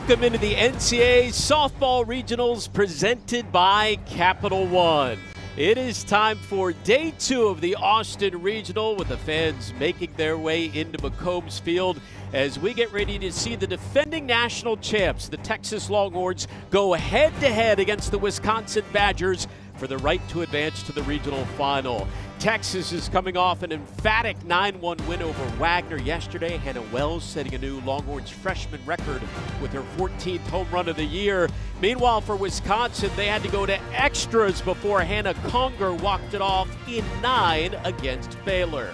Welcome into the NCAA Softball Regionals presented by Capital One. It is time for day 2 of the Austin Regional, with the fans making their way into McCombs Field as we get ready to see the defending national champs, the Texas Longhorns, go head-to-head against the Wisconsin Badgers for the right to advance to the regional final. Texas is coming off an emphatic 9-1 win over Wagner yesterday. Hannah Wells setting a new Longhorns freshman record with her 14th home run of the year. Meanwhile, for Wisconsin, they had to go to extras before Hannah Conger walked it off in 9 against Baylor.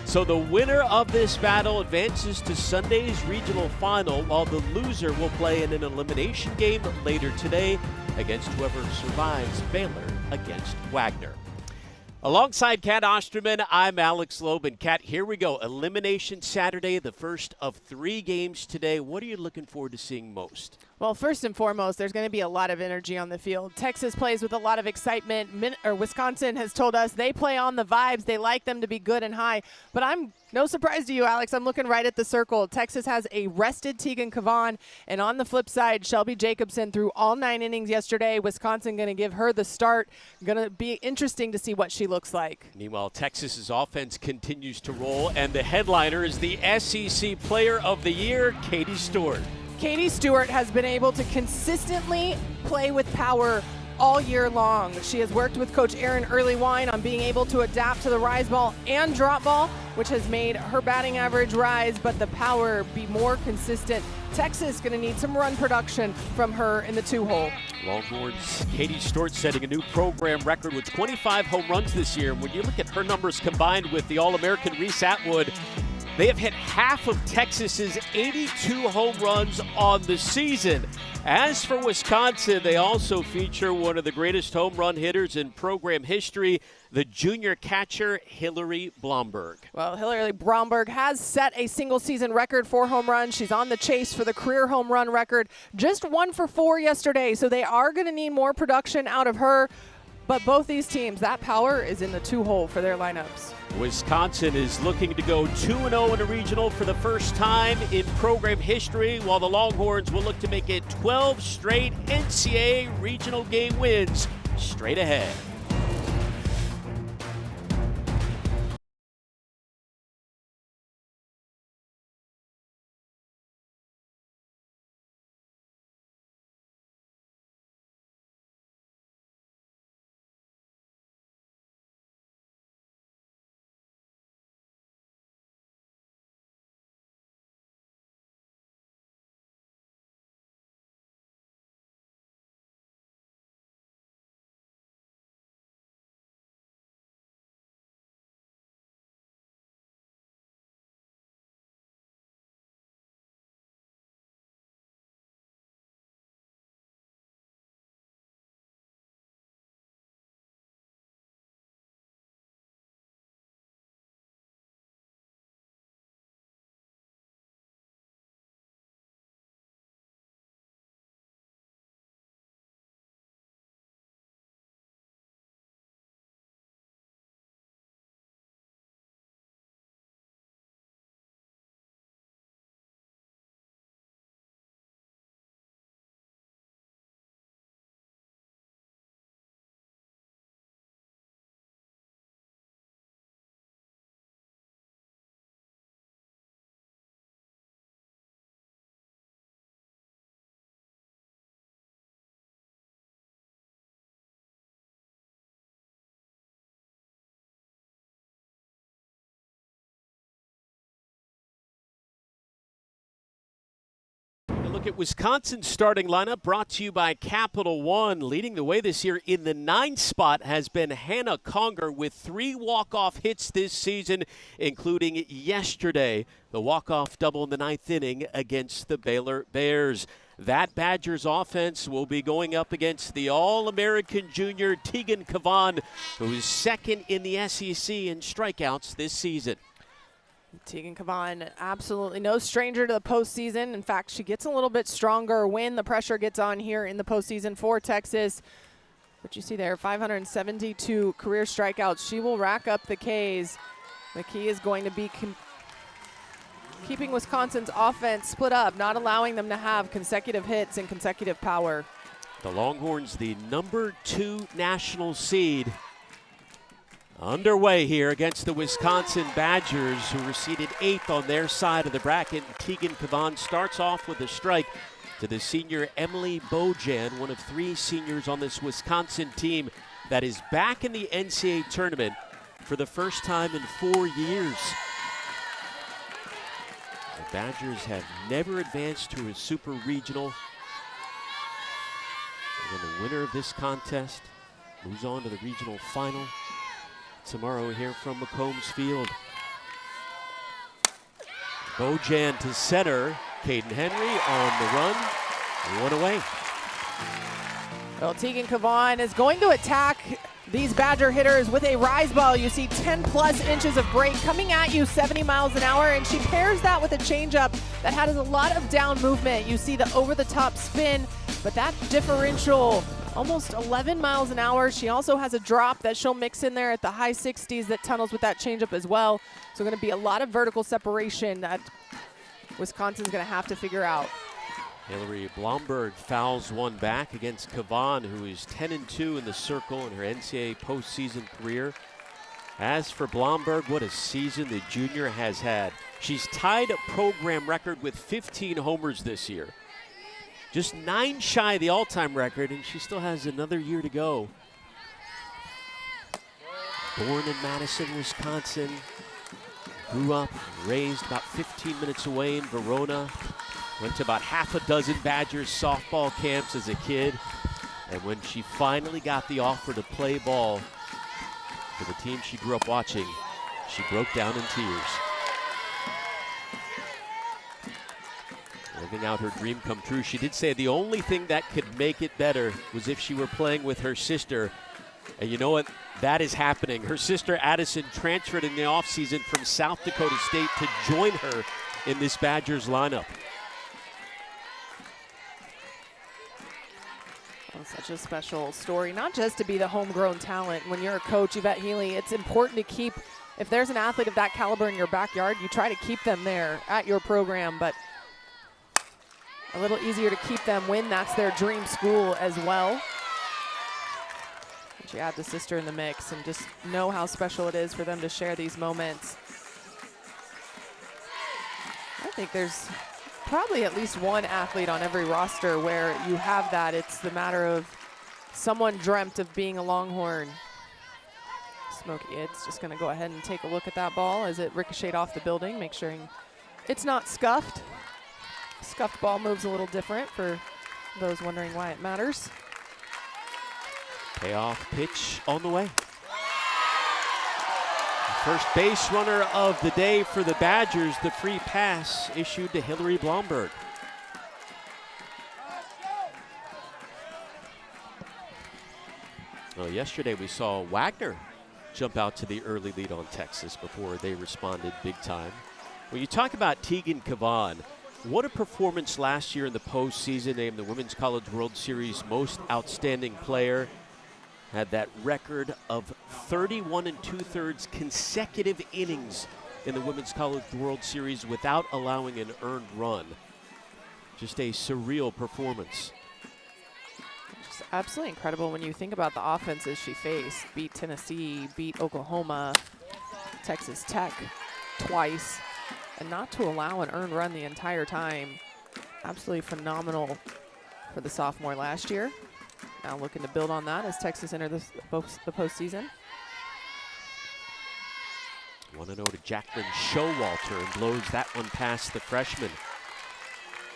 So the winner of this battle advances to Sunday's regional final, while the loser will play in an elimination game later today against whoever survives Baylor against Wagner. Alongside Kat Osterman, I'm Alex Loeb. And Kat, here we go. Elimination Saturday, the first of 3 games today. What are you looking forward to seeing most? Well, first and foremost, there's going to be a lot of energy on the field. Texas plays with a lot of excitement. Wisconsin has told us they play on the vibes. They like them to be good and high. But I'm no surprise to you, Alex. I'm looking right at the circle. Texas has a rested Tegan Cavan. And on the flip side, Shelby Jacobson threw all 9 innings yesterday. Wisconsin going to give her the start. Going to be interesting to see what she looks like. Meanwhile, Texas's offense continues to roll. And the headliner is the SEC Player of the Year, Katie Stewart. Katie Stewart has been able to consistently play with power all year long. She has worked with Coach Aaron Earlywine on being able to adapt to the rise ball and drop ball, which has made her batting average rise, but the power be more consistent. Texas going to need some run production from her in the 2-hole. Longhorns, Katie Stewart setting a new program record with 25 home runs this year. When you look at her numbers combined with the All-American Reese Atwood, they have hit half of Texas's 82 home runs on the season. As for Wisconsin, they also feature one of the greatest home run hitters in program history, the junior catcher, Hillary Blomberg. Well, Hillary Blomberg has set a single-season record for home runs. She's on the chase for the career home run record. Just 1 for 4 yesterday, so they are going to need more production out of her. But both these teams, that power is in the 2-hole for their lineups. Wisconsin is looking to go 2-0 in a regional for the first time in program history, while the Longhorns will look to make it 12 straight NCAA regional game wins straight ahead. Look at Wisconsin's starting lineup, brought to you by Capital One. Leading the way this year in the 9th spot has been Hannah Conger with 3 walk-off hits this season, including yesterday, the walk-off double in the 9th inning against the Baylor Bears. That Badgers offense will be going up against the All-American junior Tegan Cavan, who is 2nd in the SEC in strikeouts this season. Tegan Cavan, absolutely no stranger to the postseason. In fact, she gets a little bit stronger when the pressure gets on here in the postseason for Texas. But you see there, 572 career strikeouts. She will rack up the Ks. The key is going to be keeping Wisconsin's offense split up, not allowing them to have consecutive hits and consecutive power. The Longhorns, the #2 national seed, underway here against the Wisconsin Badgers, who were seeded 8th on their side of the bracket. And Tegan Cavan starts off with a strike to the senior Emily Bojan, one of 3 seniors on this Wisconsin team that is back in the NCAA tournament for the first time in 4 years. The Badgers have never advanced to a super regional. And then the winner of this contest moves on to the regional final tomorrow here from McCombs Field. Bojan to center. Caden Henry on the run. 1 away. Well, Tegan Cavan is going to attack these Badger hitters with a rise ball. You see 10+ inches of break coming at you 70 miles an hour, and she pairs that with a changeup that has a lot of down movement. You see the over-the-top spin, but that differential, almost 11 miles an hour. She also has a drop that she'll mix in there at the high 60s that tunnels with that changeup as well. So going to be a lot of vertical separation that Wisconsin's going to have to figure out. Hillary Blomberg fouls one back against Cavan, who is 10-2 in the circle in her NCAA postseason career. As for Blomberg, what a season the junior has had. She's tied a program record with 15 homers this year. Just 9 shy of the all-time record, and she still has another year to go. Born in Madison, Wisconsin, grew up, raised about 15 minutes away in Verona. Went to about half a dozen Badgers softball camps as a kid. And when she finally got the offer to play ball for the team she grew up watching, she broke down in tears. Living out her dream come true. She did say the only thing that could make it better was if she were playing with her sister. And you know what? That is happening. Her sister Addison transferred in the offseason from South Dakota State to join her in this Badgers lineup. Oh, such a special story, not just to be the homegrown talent. When you're a coach, Yvette Healy, it's important to keep, if there's an athlete of that caliber in your backyard, you try to keep them there at your program, but a little easier to keep them when that's their dream school as well. And you add the sister in the mix and just know how special it is for them to share these moments. I think there's probably at least one athlete on every roster where you have that. It's the matter of someone dreamt of being a Longhorn. Smokey Id's just gonna go ahead and take a look at that ball as it ricocheted off the building, make sure it's not scuffed. Scuffed ball moves a little different for those wondering why it matters. Payoff pitch on the way. First base runner of the day for the Badgers, the free pass issued to Hillary Blomberg. Well, yesterday we saw Wagner jump out to the early lead on Texas before they responded big time. When you talk about Tegan Cavan, what a performance last year in the postseason, named the Women's College World Series Most Outstanding Player. Had that record of 31 2/3 consecutive innings in the Women's College World Series without allowing an earned run. Just a surreal performance. Just absolutely incredible when you think about the offenses she faced. Beat Tennessee, beat Oklahoma, Texas Tech twice, and not to allow an earned run the entire time. Absolutely phenomenal for the sophomore last year. Now looking to build on that as Texas enter the postseason. 1-0 to Jacqueline Showalter, and blows that one past the freshman.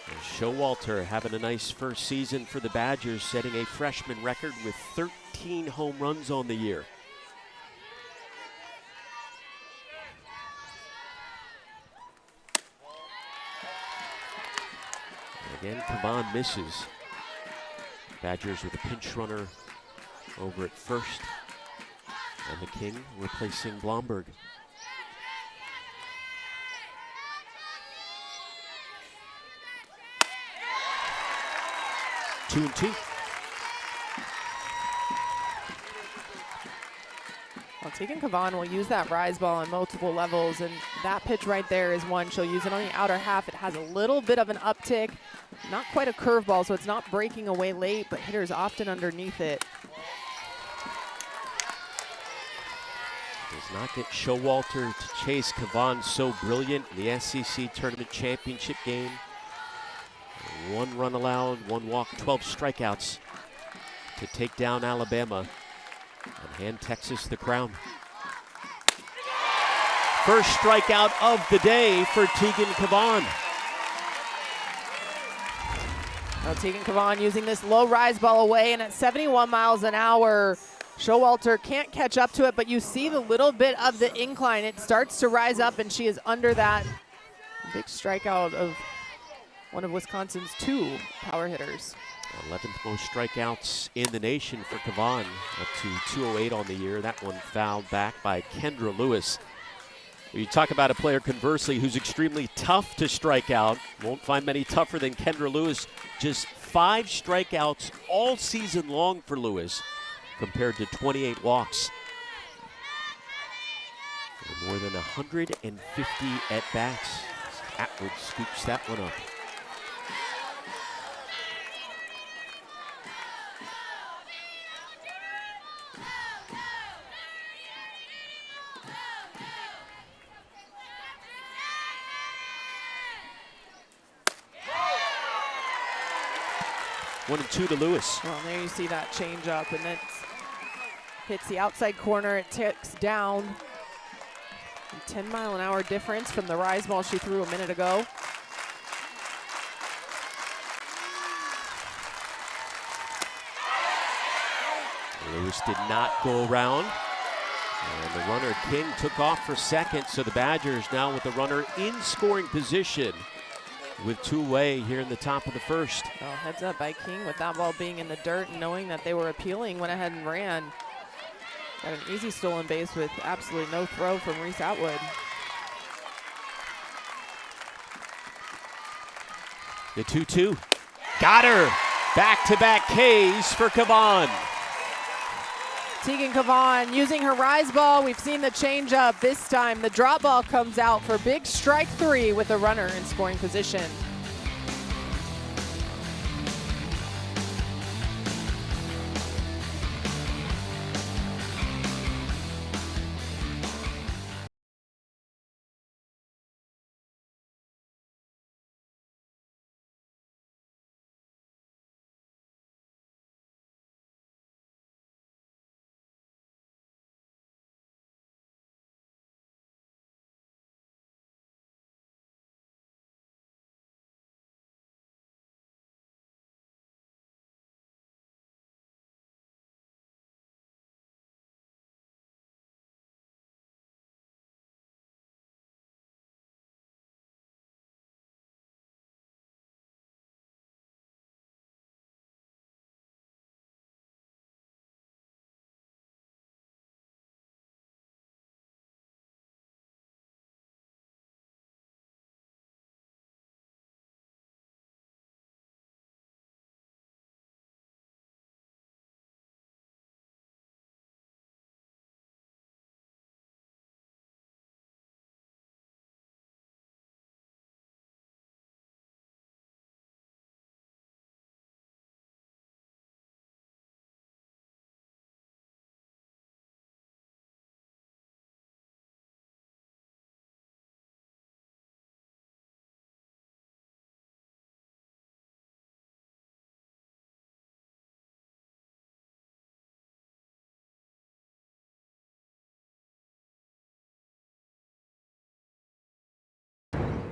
And Showalter having a nice first season for the Badgers, setting a freshman record with 13 home runs on the year. And again, Cavan misses. Badgers with a pinch runner over at first. And McKing replacing Blomberg. Two and two. Well, Tegan Kavan will use that rise ball on multiple levels, and that pitch right there is one. She'll use it on the outer half. It has a little bit of an uptick, not quite a curveball, so it's not breaking away late, but hitters often underneath it. Does not get Showalter to chase Kavan so brilliant in the SEC Tournament Championship game. 1 run allowed, 1 walk, 12 strikeouts to take down Alabama and hand Texas the crown. First strikeout of the day for Tegan Kavan. Well, Tegan Kavan using this low rise ball away, and at 71 miles an hour, Showalter can't catch up to it, but you see the little bit of the incline. It starts to rise up, and she is under that. Big strikeout of one of Wisconsin's 2 power hitters. 11th most strikeouts in the nation for Kavan, up to 208 on the year. That one fouled back by Kendra Lewis. You talk about a player, conversely, who's extremely tough to strike out. Won't find many tougher than Kendra Lewis. Just 5 strikeouts all season long for Lewis, compared to 28 walks. And more than 150 at-bats. Atwood scoops that one up. One and 2 to Lewis. Well, there you see that change up, and it hits the outside corner. It ticks down. 10-mile-an-hour difference from the rise ball she threw a minute ago. Lewis did not go around. And the runner, King, took off for second, so the Badgers now with the runner in scoring position with 2 away here in the top of the first. Well, heads up by King with that ball being in the dirt and knowing that they were appealing, went ahead and ran. Got an easy stolen base with absolutely no throw from Reese Atwood. The 2-2. Got her. Back-to-back Ks for Kavan. Tegan Kavan using her rise ball. We've seen the change up. This time the drop ball comes out for big strike 3 with a runner in scoring position.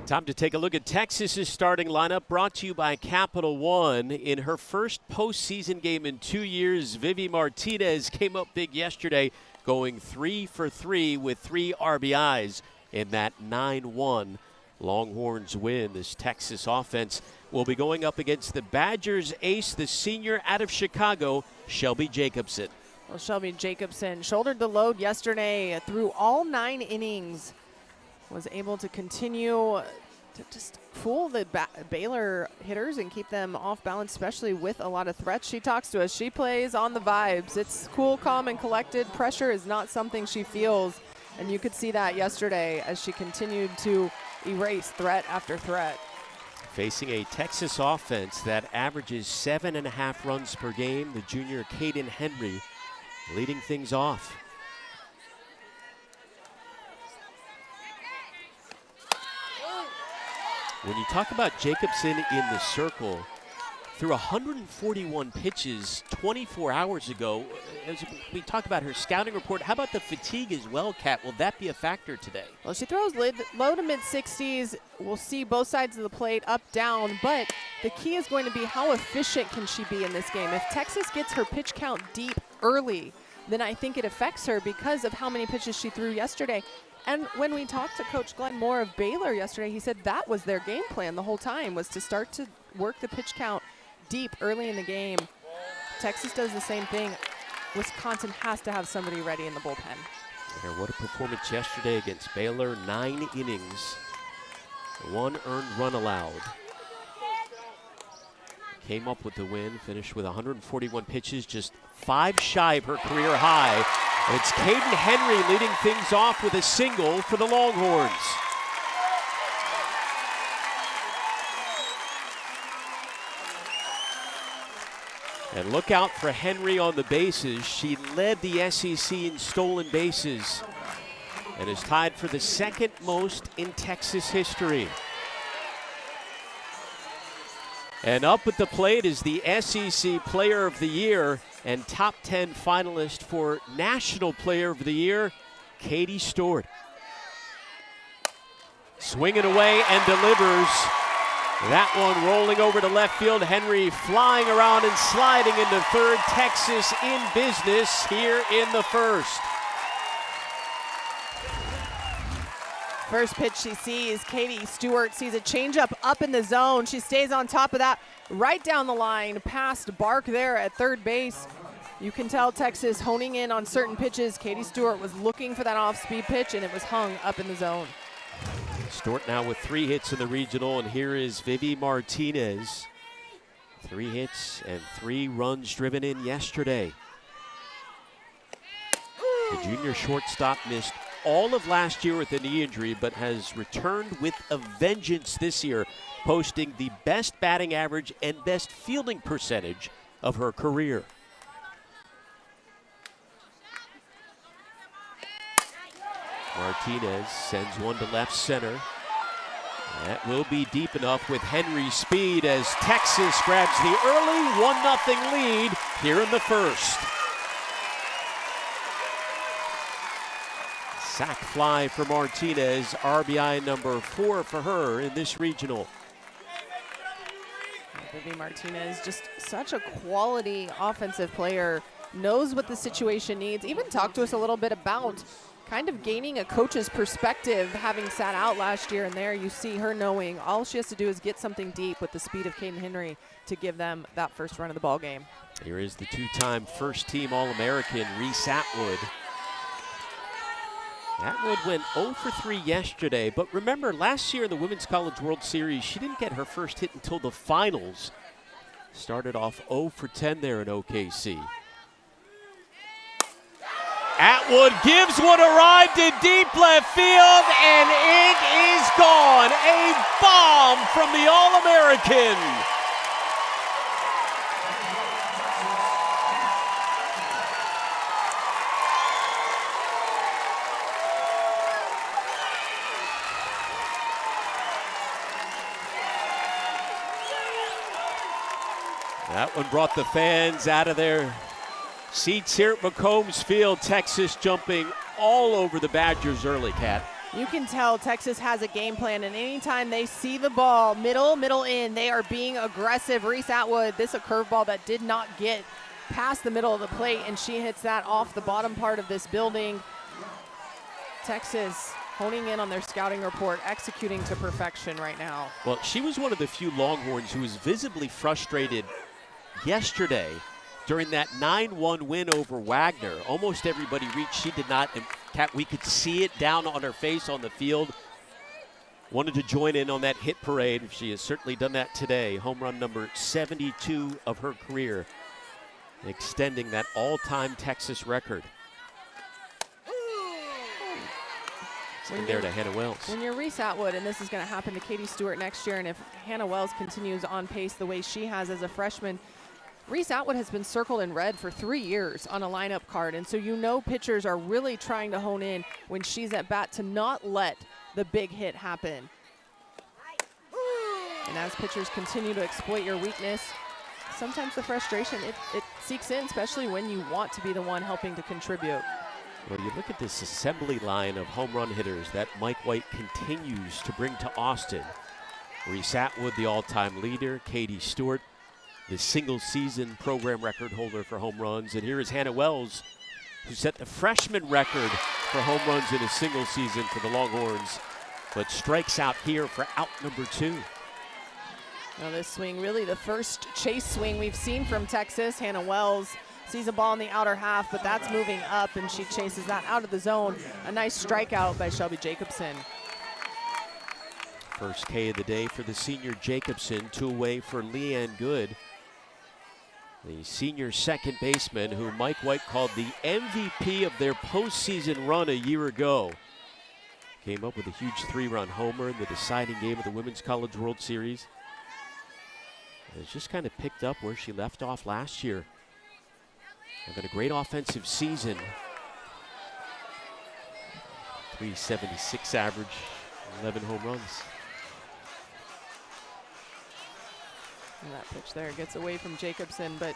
Time to take a look at Texas's starting lineup, brought to you by Capital One. In her first postseason game in 2 years, Vivi Martinez came up big yesterday, going 3 for 3 with 3 RBIs in that 9-1 Longhorns win. This Texas offense will be going up against the Badgers ace, the senior out of Chicago, Shelby Jacobson. Well, Shelby Jacobson shouldered the load yesterday through all 9 innings. Was able to continue to just fool the Baylor hitters and keep them off balance, especially with a lot of threats. She talks to us. She plays on the vibes. It's cool, calm, and collected. Pressure is not something she feels, and you could see that yesterday as she continued to erase threat after threat. Facing a Texas offense that averages 7.5 runs per game, the junior Caden Henry leading things off. When you talk about Jacobson in the circle, through 141 pitches 24 hours ago, as we talked about her scouting report, how about the fatigue as well, Kat? Will that be a factor today? Well, she throws low to mid-60s. We'll see both sides of the plate, up, down, but the key is going to be how efficient can she be in this game. If Texas gets her pitch count deep early, then I think it affects her because of how many pitches she threw yesterday. And when we talked to Coach Glenn Moore of Baylor yesterday, he said that was their game plan the whole time, was to start to work the pitch count deep early in the game. Texas does the same thing. Wisconsin has to have somebody ready in the bullpen. And what a performance yesterday against Baylor. 9 innings, 1 earned run allowed. Came up with the win, finished with 141 pitches, just 5 shy of her career high. And it's Caden Henry leading things off with a single for the Longhorns. And look out for Henry on the bases. She led the SEC in stolen bases and is tied for the 2nd most in Texas history. And up at the plate is the SEC Player of the Year and top 10 finalist for National Player of the Year, Katie Stewart. Swinging away and delivers. That one rolling over to left field. Henry flying around and sliding into third. Texas in business here in the first. First pitch she sees, Katie Stewart sees a changeup up in the zone. She stays on top of that, right down the line, past Bark there at third base. You can tell Texas honing in on certain pitches. Katie Stewart was looking for that off-speed pitch, and it was hung up in the zone. Stewart now with 3 hits in the regional, and here is Vivi Martinez. 3 hits and 3 runs driven in yesterday. The junior shortstop missed all of last year with a knee injury, but has returned with a vengeance this year, posting the best batting average and best fielding percentage of her career. Martinez sends one to left center. That will be deep enough with Henry's speed as Texas grabs the early 1-0 lead here in the first. Sac fly for Martinez, RBI number 4 for her in this regional. Vivi Martinez, just such a quality offensive player, knows what the situation needs, even talked to us a little bit about kind of gaining a coach's perspective, having sat out last year, and there you see her knowing all she has to do is get something deep with the speed of Caden Henry to give them that first run of the ball game. Here is the 2-time first-team All-American, Reese Atwood. Atwood went 0 for 3 yesterday, but remember last year in the Women's College World Series, she didn't get her first hit until the finals. Started off 0 for 10 there in OKC. Atwood gives one a ride to deep left field, and it is gone. A bomb from the All-American. That one brought the fans out of their seats here at McCombs Field. Texas jumping all over the Badgers early, Kat. You can tell Texas has a game plan, and anytime they see the ball, middle in, they are being aggressive. Reese Atwood, this a curveball that did not get past the middle of the plate, and she hits that off the bottom part of this building. Texas honing in on their scouting report, executing to perfection right now. Well, she was one of the few Longhorns who was visibly frustrated yesterday during that 9-1 win over Wagner. Almost everybody reached. She did not. And Kat, we could see it down on her face on the field. wanted to join in on that hit parade. She has certainly done that today. Home run number 72 of her career, extending that all-time Texas record. There to Hannah Wells. When you're Reese Atwood, and this is going to happen to Katie Stewart next year, and if Hannah Wells continues on pace the way she has as a freshman, Reese Atwood has been circled in red for 3 years on a lineup card, and so you know pitchers are really trying to hone in when she's at bat to not let the big hit happen. And as pitchers continue to exploit your weakness, sometimes the frustration, it seeks in, especially when you want to be the one helping to contribute. Well, you look at this assembly line of home run hitters that Mike White continues to bring to Austin. Reese Atwood, the all-time leader. Katie Stewart, the single-season program record holder for home runs. And here is Hannah Wells, who set the freshman record for home runs in a single season for the Longhorns, but strikes out here for out number 2. Now this swing, really the first chase swing we've seen from Texas. Hannah Wells sees a ball in the outer half, but that's moving up, and she chases that out of the zone. A nice strikeout by Shelby Jacobson. First K of the day for the senior Jacobson, 2 away for Leanne Good, the senior second baseman who Mike White called the MVP of their postseason run a year ago. Came up with a huge 3-run homer in the deciding game of the Women's College World Series. And it's just kind of picked up where she left off last year. Having a great offensive season. 376 average, 11 home runs. And that pitch there gets away from Jacobson, but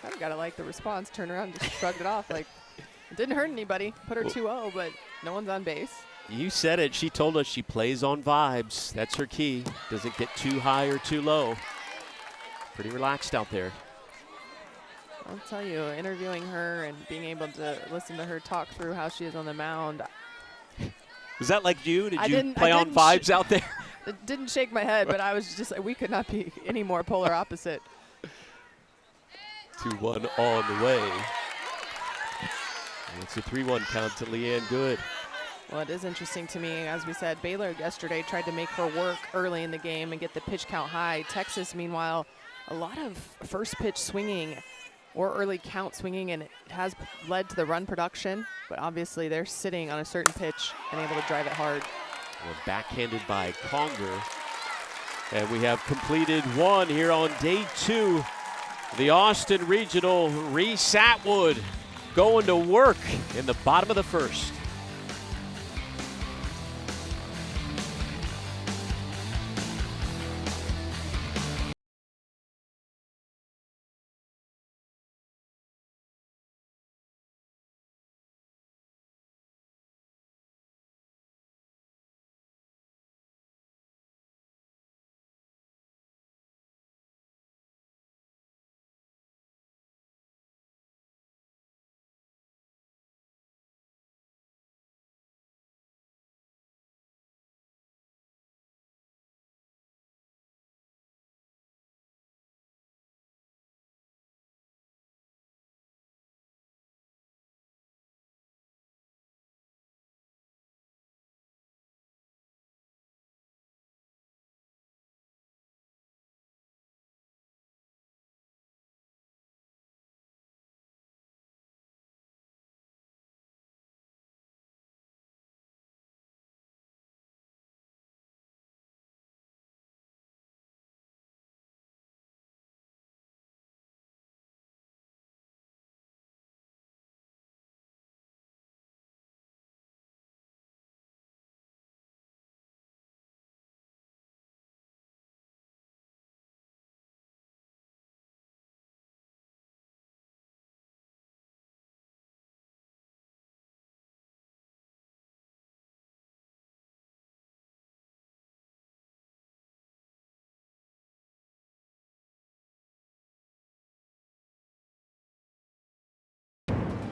I've got to like the response. Turn around, just shrugged it off like it didn't hurt anybody. Put her 2-0, but no one's on base. You said it. She told us she plays on vibes. That's her key. Doesn't get too high or too low. Pretty relaxed out there. I'll tell you, interviewing her and being able to listen to her talk through how she is on the mound. Was that like you? Did you play on vibes out there? It didn't shake my head, but I was just like, we could not be any more polar opposite. 2-1 on the way. And it's a 3-1 count to Leanne Good. Well, it is interesting to me. As we said, Baylor yesterday tried to make her work early in the game and get the pitch count high. Texas, meanwhile, a lot of first pitch swinging or early count swinging, and it has led to the run production, but obviously they're sitting on a certain pitch and able to drive it hard. Well, backhanded by Conger. And we have completed 1 here on day 2. The Austin Regional. Reese Atwood going to work in the bottom of the first.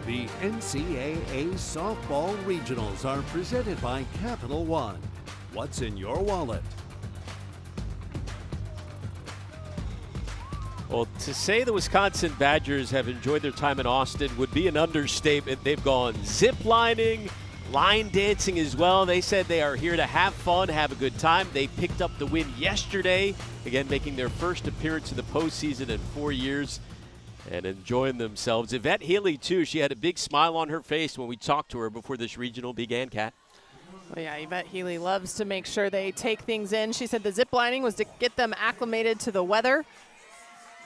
The NCAA Softball Regionals are presented by Capital One. What's in your wallet? Well, to say the Wisconsin Badgers have enjoyed their time in Austin would be an understatement. They've gone zip lining, line dancing as well. They said they are here to have fun, have a good time. They picked up the win yesterday, again making their first appearance in the postseason in 4 years and enjoying themselves. Yvette Healy, too, she had a big smile on her face when we talked to her before this regional began, Kat. Well, yeah, Yvette Healy loves to make sure they take things in. She said the zip lining was to get them acclimated to the weather.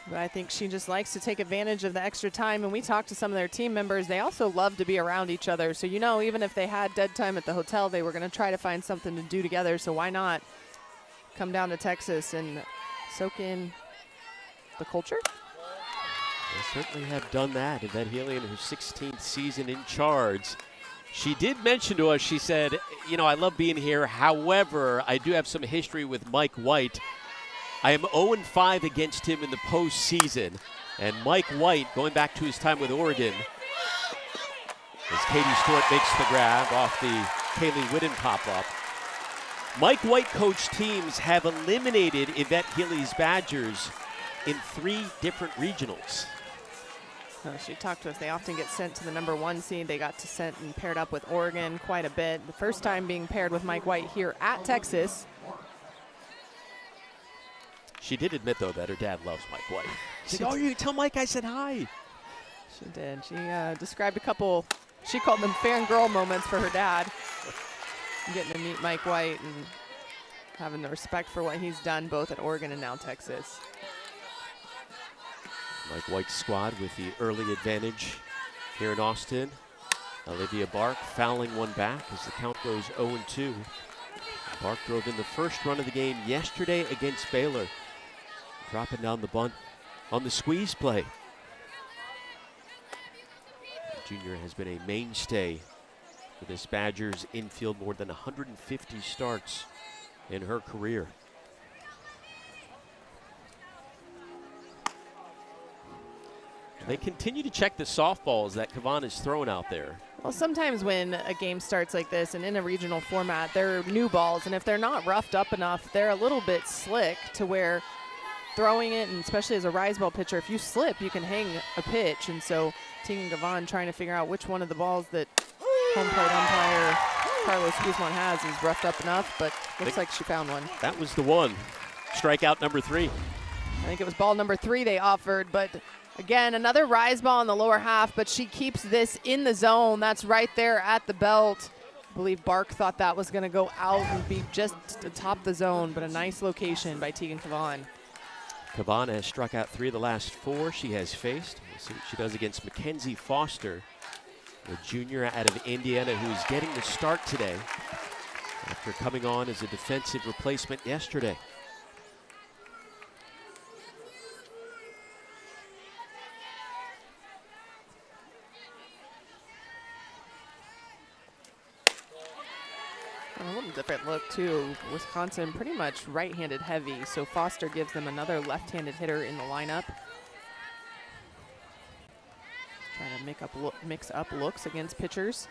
But I think she just likes to take advantage of the extra time. And we talked to some of their team members. They also love to be around each other. So, you know, even if they had dead time at the hotel, they were going to try to find something to do together. So why not come down to Texas and soak in the culture? They certainly have done that. Yvette Healy in her 16th season in charge. She did mention to us, she said, you know, I love being here. However, I do have some history with Mike White. I am 0-5 against him in the postseason. And Mike White, going back to his time with Oregon, as Katie Stewart makes the grab off the Kaylee Whitten pop-up. Mike White coached teams have eliminated Yvette Healy's Badgers in 3 different regionals. She talked to us. They often get sent to the #1 seed. They got to sent and paired up with Oregon quite a bit. The first time being paired with Mike White here at Texas. She did admit, though, that her dad loves Mike White. She said, oh, you tell Mike I said hi. She did. She described a couple, she called them fangirl moments for her dad. Getting to meet Mike White and having the respect for what he's done both at Oregon and now Texas. Mike White's squad with the early advantage here in Austin. Olivia Bark fouling one back as the count goes 0-2. Bark drove in the first run of the game yesterday against Baylor, dropping down the bunt on the squeeze play. The junior has been a mainstay for this Badgers infield, more than 150 starts in her career. They continue to check the softballs that Kavan is throwing out there. Well, sometimes when a game starts like this and in a regional format, they're new balls, and if they're not roughed up enough, they're a little bit slick to where throwing it, and especially as a rise ball pitcher, if you slip, you can hang a pitch. And so Tegan Kavan trying to figure out which one of the balls that home plate umpire Carlos Guzman has is roughed up enough, but looks like she found one. That was the one. Strikeout number 3. I think it was ball number 3 they offered, but again, another rise ball in the lower half, but she keeps this in the zone. That's right there at the belt. I believe Bark thought that was going to go out and be just atop the zone, but a nice location by Tegan Kavan. Kavan has struck out 3 of the last 4 she has faced. We'll see what she does against Mackenzie Foster, the junior out of Indiana who is getting the start today after coming on as a defensive replacement yesterday. A little different look too. Wisconsin pretty much right-handed heavy, so Foster gives them another left-handed hitter in the lineup. Trying to mix up looks against pitchers.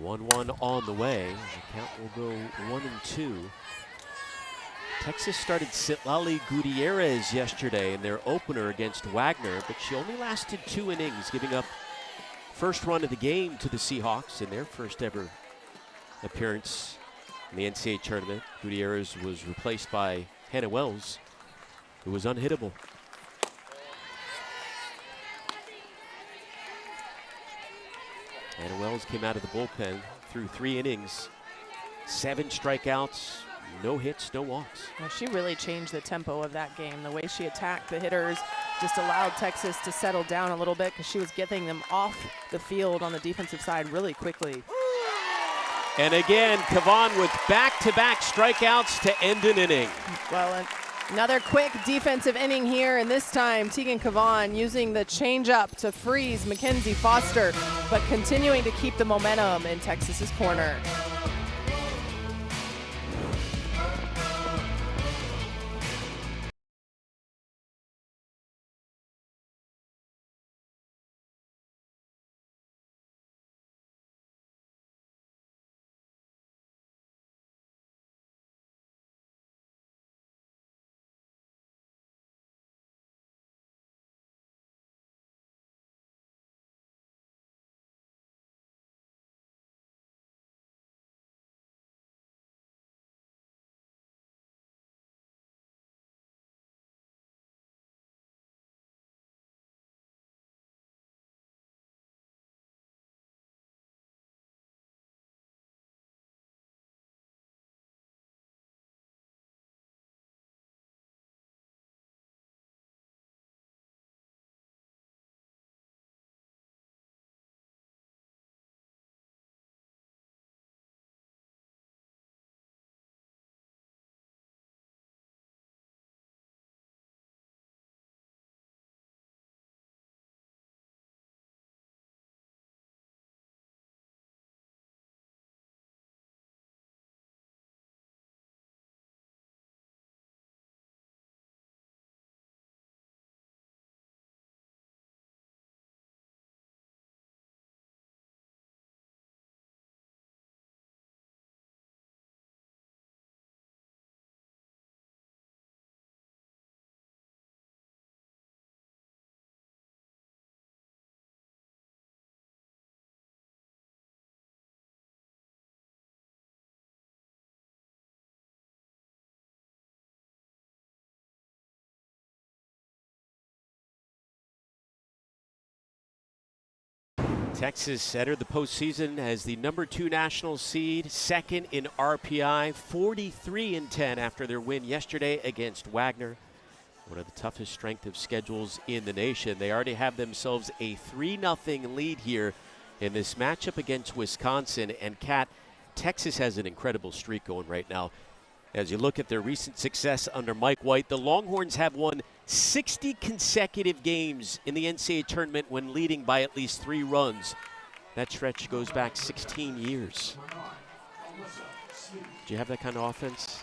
1-1 on the way. The count will go 1-2. Texas started Citlali Gutierrez yesterday in their opener against Wagner, but she only lasted 2 innings, giving up first run of the game to the Seahawks in their first ever appearance in the NCAA tournament. Gutierrez was replaced by Hannah Wells, who was unhittable. Hannah Wells came out of the bullpen through 3 innings, 7 strikeouts, no hits, no walks. Well, she really changed the tempo of that game. The way she attacked the hitters just allowed Texas to settle down a little bit because she was getting them off the field on the defensive side really quickly. And again, Kavan with back-to-back strikeouts to end an inning. Well, another quick defensive inning here, and this time Tegan Kavan using the changeup to freeze Mackenzie Foster, but continuing to keep the momentum in Texas's corner. Texas entered the postseason as the #2 national seed, second in RPI, 43-10 after their win yesterday against Wagner. One of the toughest strength of schedules in the nation. They already have themselves a 3-0 lead here in this matchup against Wisconsin. And Kat, Texas has an incredible streak going right now. As you look at their recent success under Mike White, the Longhorns have won 60 consecutive games in the NCAA tournament when leading by at least 3 runs. That stretch goes back 16 years. Do you have that kind of offense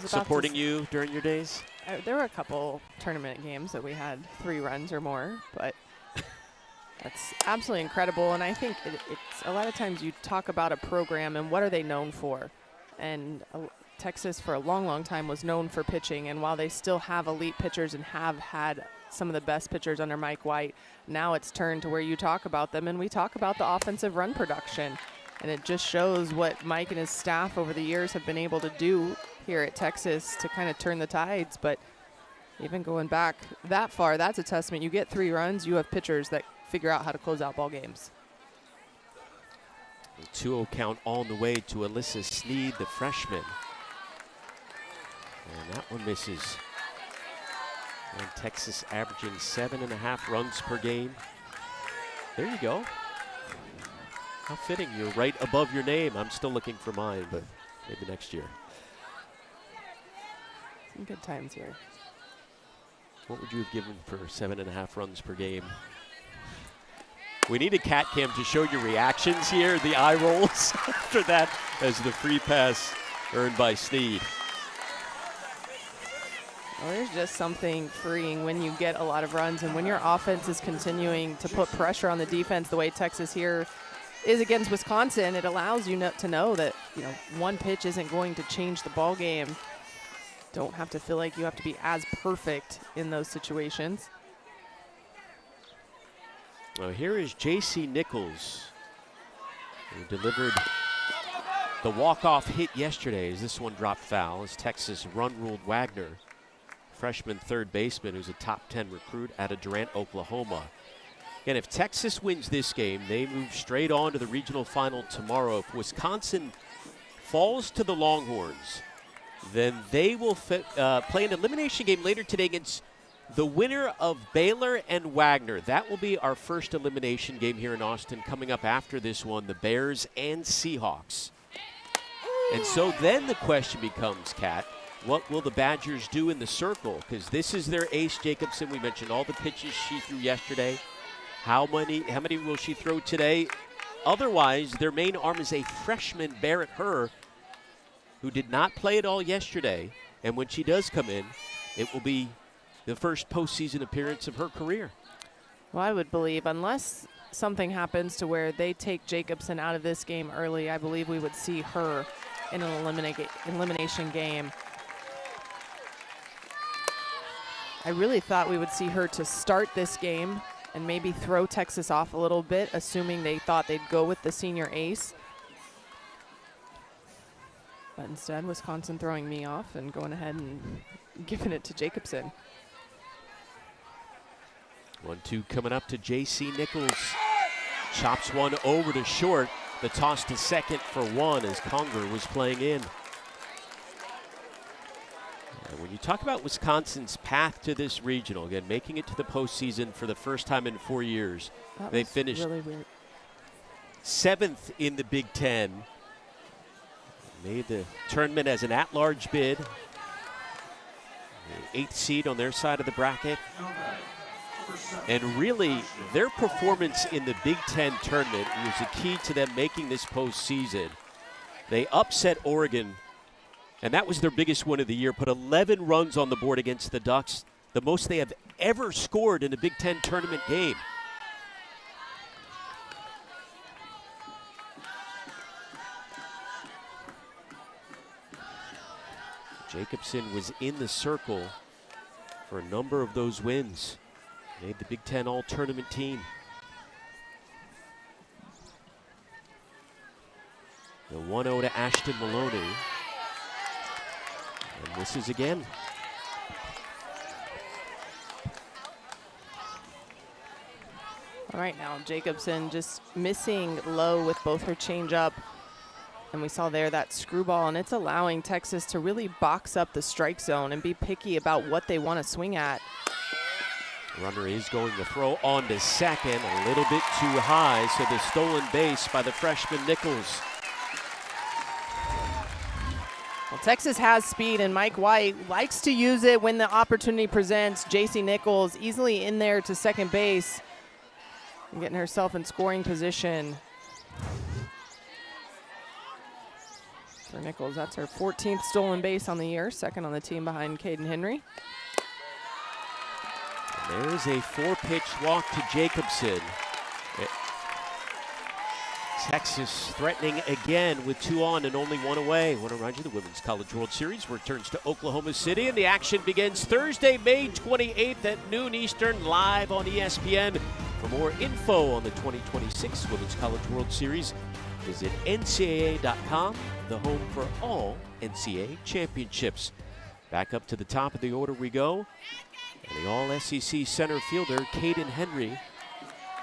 supporting you during your days? There were a couple tournament games that we had 3 runs or more, but that's absolutely incredible. And I think it's a lot of times you talk about a program and what are they known for. And Texas for a long, long time was known for pitching. And while they still have elite pitchers and have had some of the best pitchers under Mike White, now it's turned to where you talk about them and we talk about the offensive run production. And it just shows what Mike and his staff over the years have been able to do here at Texas to kind of turn the tides. But even going back that far, that's a testament. You get 3 runs, you have pitchers that figure out how to close out ball games. The 2-0 count on the way to Alyssa Sneed, the freshman. And that one misses. And Texas averaging 7.5 runs per game. There you go. How fitting, you're right above your name. I'm still looking for mine, but maybe next year. Some good times here. What would you have given for 7.5 runs per game? We need a cat cam to show your reactions here, the eye rolls after that as the free pass earned by Sneed. Well, there's just something freeing when you get a lot of runs and when your offense is continuing to put pressure on the defense the way Texas here is against Wisconsin. It allows you to know that, you know, one pitch isn't going to change the ball game. Don't have to feel like you have to be as perfect in those situations. Well, here is J.C. Nichols, who delivered the walk-off hit yesterday as this one dropped foul as Texas run-ruled Wagner, freshman third baseman who's a top 10 recruit out of Durant, Oklahoma. And if Texas wins this game, they move straight on to the regional final tomorrow. If Wisconsin falls to the Longhorns, then they will play an elimination game later today against the winner of Baylor and Wagner. That will be our first elimination game here in Austin. Coming up after this one, the Bears and Seahawks. And so then the question becomes, Kat, what will the Badgers do in the circle? Because this is their ace, Jacobson. We mentioned all the pitches she threw yesterday. How many will she throw today? Otherwise, their main arm is a freshman, Barrett Herr, who did not play at all yesterday. And when she does come in, it will be the first postseason appearance of her career. Well, I would believe, unless something happens to where they take Jacobson out of this game early, I believe we would see her in an elimination game. I really thought we would see her to start this game and maybe throw Texas off a little bit, assuming they thought they'd go with the senior ace. But instead, Wisconsin throwing me off and going ahead and giving it to Jacobson. 1-2 coming up to J.C. Nichols. Chops one over to short. The toss to second for one as Conger was playing in. And when you talk about Wisconsin's path to this regional, again, making it to the postseason for the first time in 4 years, they finished really weird. 7th in the Big Ten. Made the tournament as an at-large bid. The 8th seed on their side of the bracket. And really, their performance in the Big Ten tournament was the key to them making this postseason. They upset Oregon, and that was their biggest win of the year, put 11 runs on the board against the Ducks, the most they have ever scored in a Big Ten tournament game. Jacobson was in the circle for a number of those wins. Made the Big Ten All-Tournament team. The 1-0 to Ashton Maloney. And misses again. All right, now Jacobson just missing low with both her changeup. And we saw there that screwball, and it's allowing Texas to really box up the strike zone and be picky about what they want to swing at. Runner is going to throw on to second, a little bit too high, so the stolen base by the freshman Nichols. Well, Texas has speed, and Mike White likes to use it when the opportunity presents. JC Nichols easily in there to second base and getting herself in scoring position. For Nichols, that's her 14th stolen base on the year, second on the team behind Caden Henry. There's a 4-pitch walk to Jacobson. Texas threatening again with 2 on and only 1 away. I want to remind you the Women's College World Series returns to Oklahoma City, and the action begins Thursday, May 28th at noon Eastern, live on ESPN. For more info on the 2026 Women's College World Series, visit ncaa.com, the home for all NCAA championships. Back up to the top of the order we go. And the all-SEC center fielder, Caden Henry.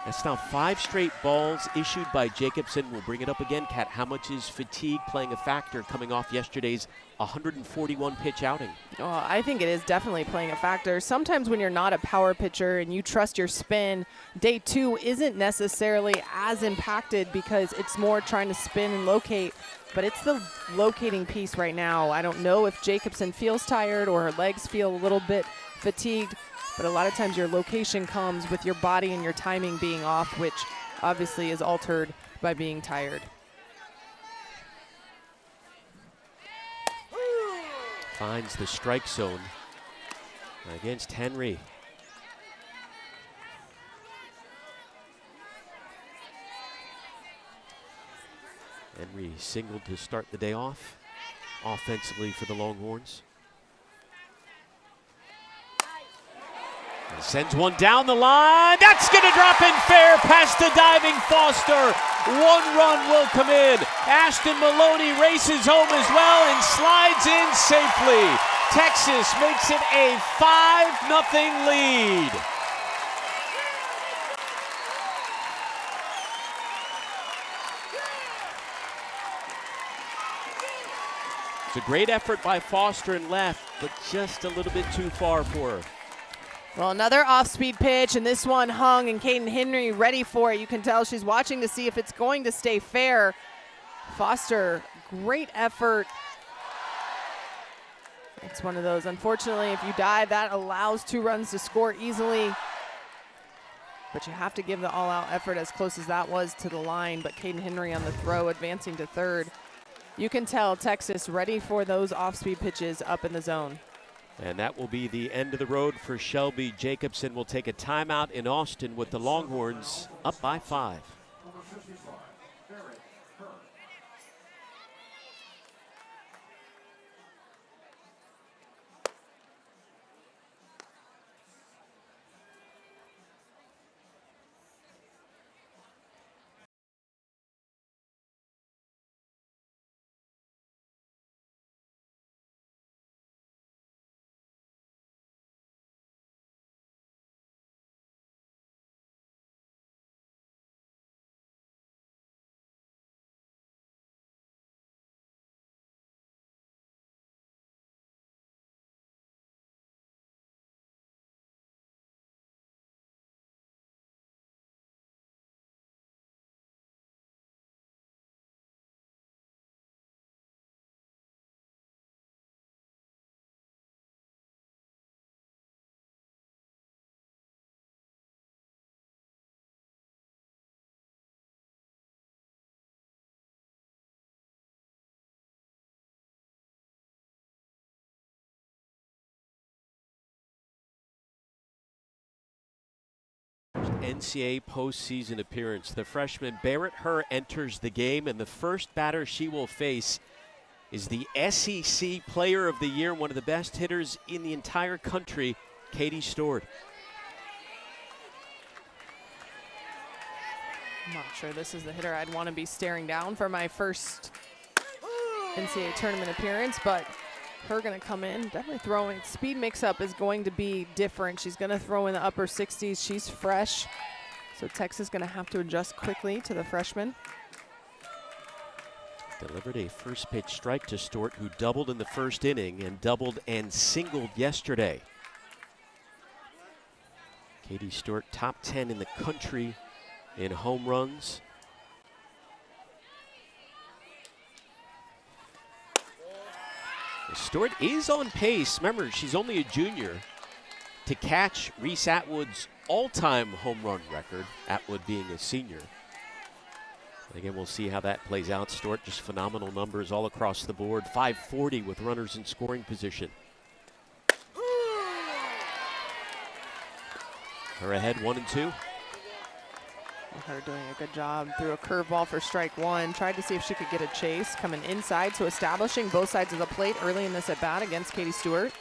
That's now 5 straight balls issued by Jacobson. We'll bring it up again, Kat. How much is fatigue playing a factor coming off yesterday's 141-pitch outing? Oh, I think it is definitely playing a factor. Sometimes when you're not a power pitcher and you trust your spin, day 2 isn't necessarily as impacted because it's more trying to spin and locate. But it's the locating piece right now. I don't know if Jacobson feels tired or her legs feel a little bit fatigued, but a lot of times your location comes with your body and your timing being off, which obviously is altered by being tired. Finds the strike zone against Henry. Henry singled to start the day off offensively for the Longhorns. And sends one down the line. That's going to drop in fair past the diving Foster. 1 run will come in. Ashton Maloney races home as well and slides in safely. Texas makes it a 5-0 lead. It's a great effort by Foster in left, but just a little bit too far for her. Well, another off-speed pitch, and this one hung, and Caden Henry ready for it. You can tell she's watching to see if it's going to stay fair. Foster, great effort. It's one of those, unfortunately, if you dive, that allows 2 runs to score easily. But you have to give the all-out effort as close as that was to the line. But Caden Henry on the throw, advancing to third. You can tell Texas ready for those off-speed pitches up in the zone. And that will be the end of the road for Shelby. Jacobson will take a timeout in Austin with the Longhorns up by 5. NCAA postseason appearance. The freshman Barrett Herr enters the game, and the first batter she will face is the SEC Player of the Year, one of the best hitters in the entire country, Katie Stord. I'm not sure this is the hitter I'd want to be staring down for my first NCAA tournament appearance, but her going to come in, definitely throwing. Speed mix-up is going to be different. She's going to throw in the upper 60s. She's fresh. So Texas going to have to adjust quickly to the freshman. Delivered a first pitch strike to Stewart, who doubled in the first inning and doubled and singled yesterday. Katie Stewart, top 10 in the country in home runs. Stewart is on pace. Remember, she's only a junior to catch Reese Atwood's all-time home run record, Atwood being a senior. Again, we'll see how that plays out. Stewart, just phenomenal numbers all across the board. 540 with runners in scoring position. Her ahead 1-2. Her doing a good job. Threw a curveball for strike one. Tried to see if she could get a chase. Coming inside, so establishing both sides of the plate early in this at-bat against Katie Stewart.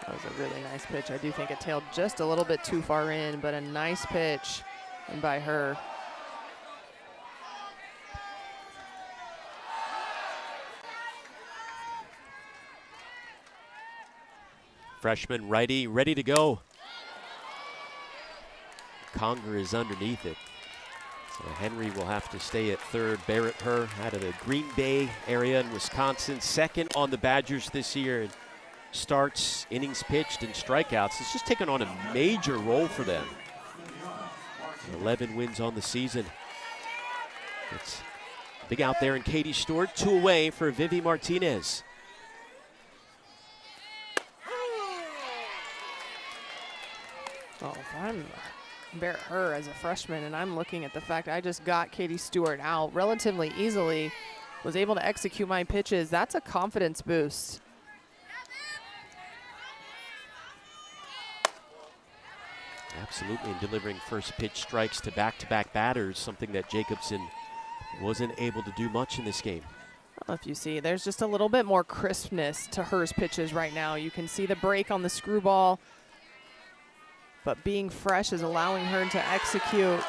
That was a really nice pitch. I do think it tailed just a little bit too far in, but a nice pitch and by her. Freshman righty ready to go. Conger is underneath it. So Henry will have to stay at third. Barrett Herr out of the Green Bay area in Wisconsin. Second on the Badgers this year. Starts, innings pitched, and strikeouts. It's just taken on a major role for them. 11 wins on the season. It's big out there in Katie Stewart. 2 away for Vivi Martinez. Oh, if I'm Barrett Herr as a freshman, and I'm looking at the fact I just got Katie Stewart out relatively easily, was able to execute my pitches, that's a confidence boost. Absolutely, and delivering first pitch strikes to back-to-back batters, something that Jacobson wasn't able to do much in this game. Well, if you see, there's just a little bit more crispness to Herr's pitches right now. You can see the break on the screwball, but being fresh is allowing her to execute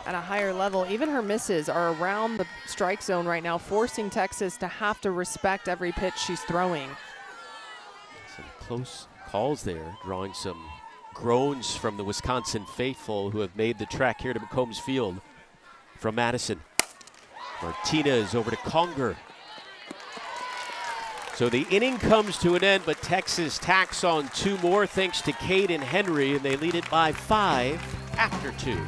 at a higher level. Even her misses are around the strike zone right now, forcing Texas to have to respect every pitch she's throwing. Some close calls there, drawing some groans from the Wisconsin faithful who have made the trek here to McCombs Field from Madison. Martinez over to Conger. So the inning comes to an end, but Texas tacks on 2 more thanks to Caden Henry, and they lead it by 5 after 2.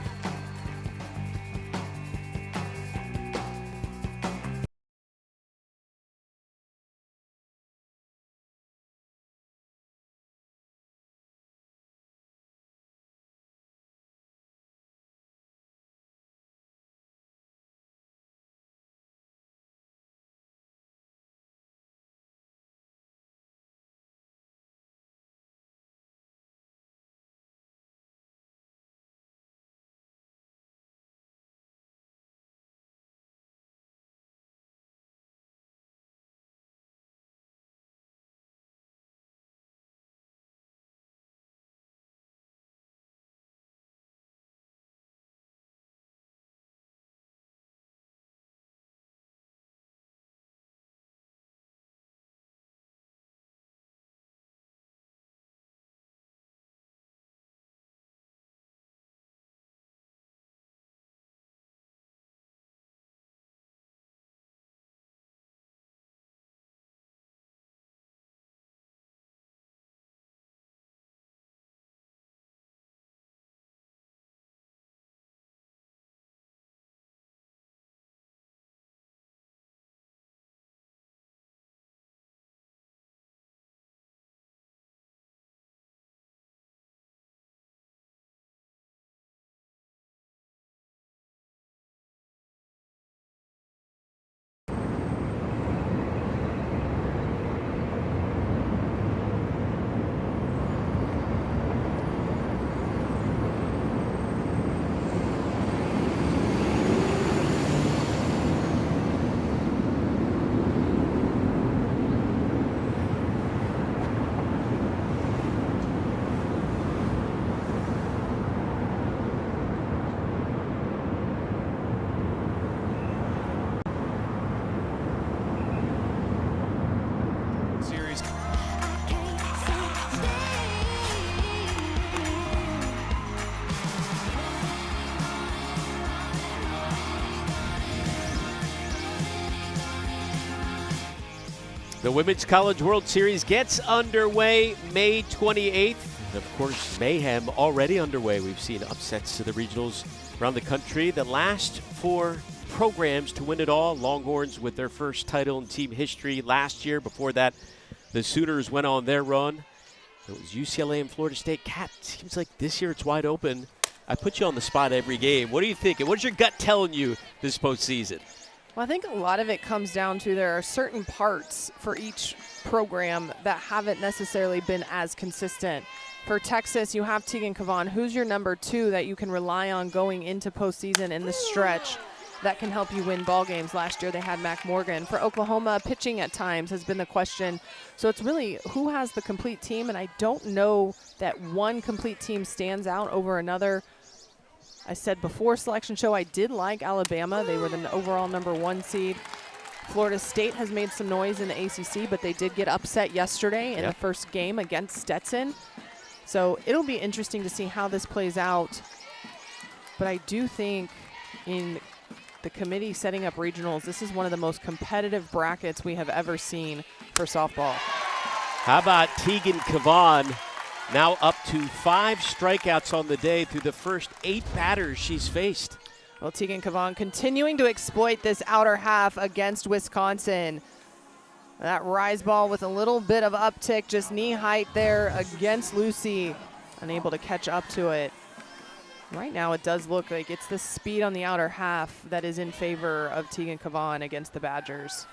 The Women's College World Series gets underway May 28th. Of course, mayhem already underway. We've seen upsets to the regionals around the country. The last 4 programs to win it all. Longhorns with their first title in team history last year. Before that, the Sooners went on their run. It was UCLA and Florida State. Cat, seems like this year it's wide open. I put you on the spot every game. What are you thinking? What's your gut telling you this postseason? Well, I think a lot of it comes down to there are certain parts for each program that haven't necessarily been as consistent. For Texas, you have Tegan Cavan, who's your number 2 that you can rely on going into postseason in the stretch that can help you win ball games. Last year they had Mac Morgan. For Oklahoma, pitching at times has been the question. So it's really who has the complete team, and I don't know that one complete team stands out over another. I said before selection show I did like Alabama. They were the overall number 1 seed. Florida State has made some noise in the ACC, but they did get upset yesterday in the first game against Stetson. So it'll be interesting to see how this plays out. But I do think in the committee setting up regionals, this is one of the most competitive brackets we have ever seen for softball. How about Tegan Cavan? Now up to 5 strikeouts on the day through the first 8 batters she's faced. Well, Tegan Cavan continuing to exploit this outer half against Wisconsin. That rise ball with a little bit of uptick, just knee height there against Lucy. Unable to catch up to it. Right now it does look like it's the speed on the outer half that is in favor of Tegan Cavan against the Badgers.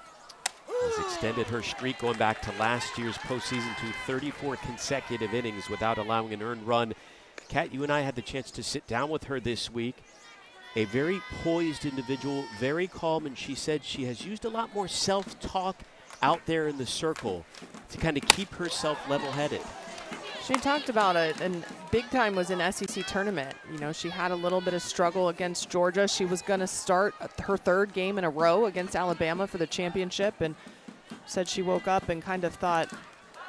Has extended her streak going back to last year's postseason to 34 consecutive innings without allowing an earned run. Kat, you and I had the chance to sit down with her this week. A very poised individual, very calm, and she said she has used a lot more self-talk out there in the circle to kind of keep herself level-headed. She talked about it, and big time was in SEC tournament. You know, she had a little bit of struggle against Georgia. She was going to start her 3rd game in a row against Alabama for the championship, and said she woke up and kind of thought,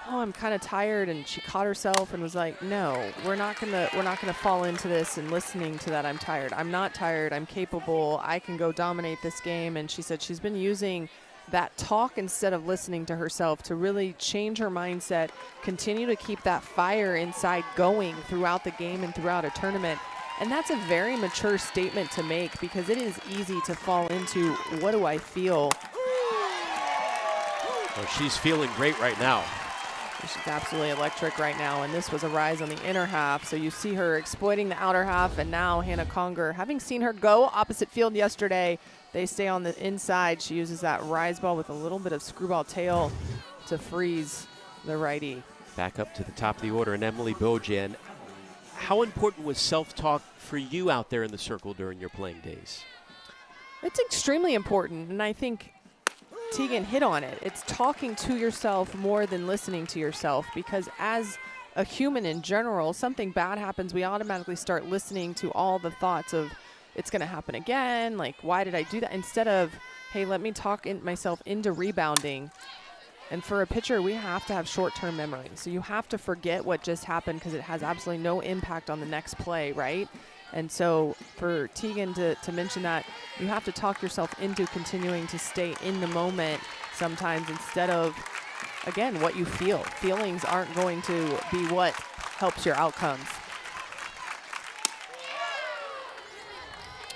oh, I'm kind of tired, and she caught herself and was like, no, we're not gonna fall into this and listening to that I'm tired. I'm not tired. I'm capable. I can go dominate this game. And she said she's been using that talk instead of listening to herself to really change her mindset, continue to keep that fire inside going throughout the game and throughout a tournament. And that's a very mature statement to make, because it is easy to fall into, what do I feel? Well, she's feeling great right now. She's absolutely electric right now, and this was a rise on the inner half. So you see her exploiting the outer half, and now Hannah Conger, having seen her go opposite field yesterday, they stay on the inside. She uses that rise ball with a little bit of screwball tail to freeze the righty. Back up to the top of the order, and Emily Bojan. How important was self-talk for you out there in the circle during your playing days? It's extremely important, and I think Tegan hit on it. It's talking to yourself more than listening to yourself, because as a human in general, something bad happens, we automatically start listening to all the thoughts of, it's going to happen again, like, why did I do that? Instead of, hey, let me talk myself into rebounding. And for a pitcher, we have to have short-term memory. So you have to forget what just happened, because it has absolutely no impact on the next play, right? And so for Tegan to mention that, you have to talk yourself into continuing to stay in the moment sometimes, instead of, again, what you feel. Feelings aren't going to be what helps your outcomes.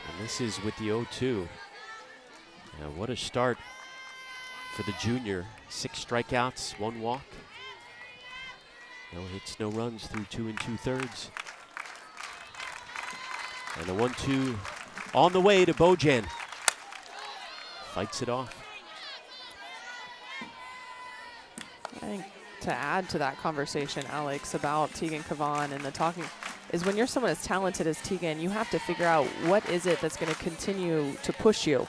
And this is with the 0-2. Now, what a start for the junior. 6 strikeouts, 1 walk. No hits, no runs through 2 2/3. And the 1-2 on the way to Bojan. Fights it off. I think to add to that conversation, Alex, about Tegan Cavan and the talking, is when you're someone as talented as Tegan, you have to figure out what is it that's going to continue to push you.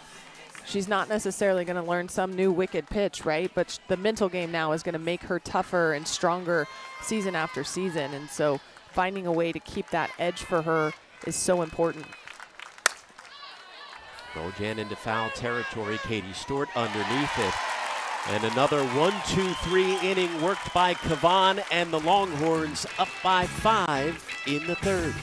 She's not necessarily going to learn some new wicked pitch, right? But the mental game now is going to make her tougher and stronger season after season. And so finding a way to keep that edge for her is so important. Bojan into foul territory. Katie Stewart underneath it. And another 1-2-3 inning worked by Cavan, and the Longhorns up by 5 in the 3rd.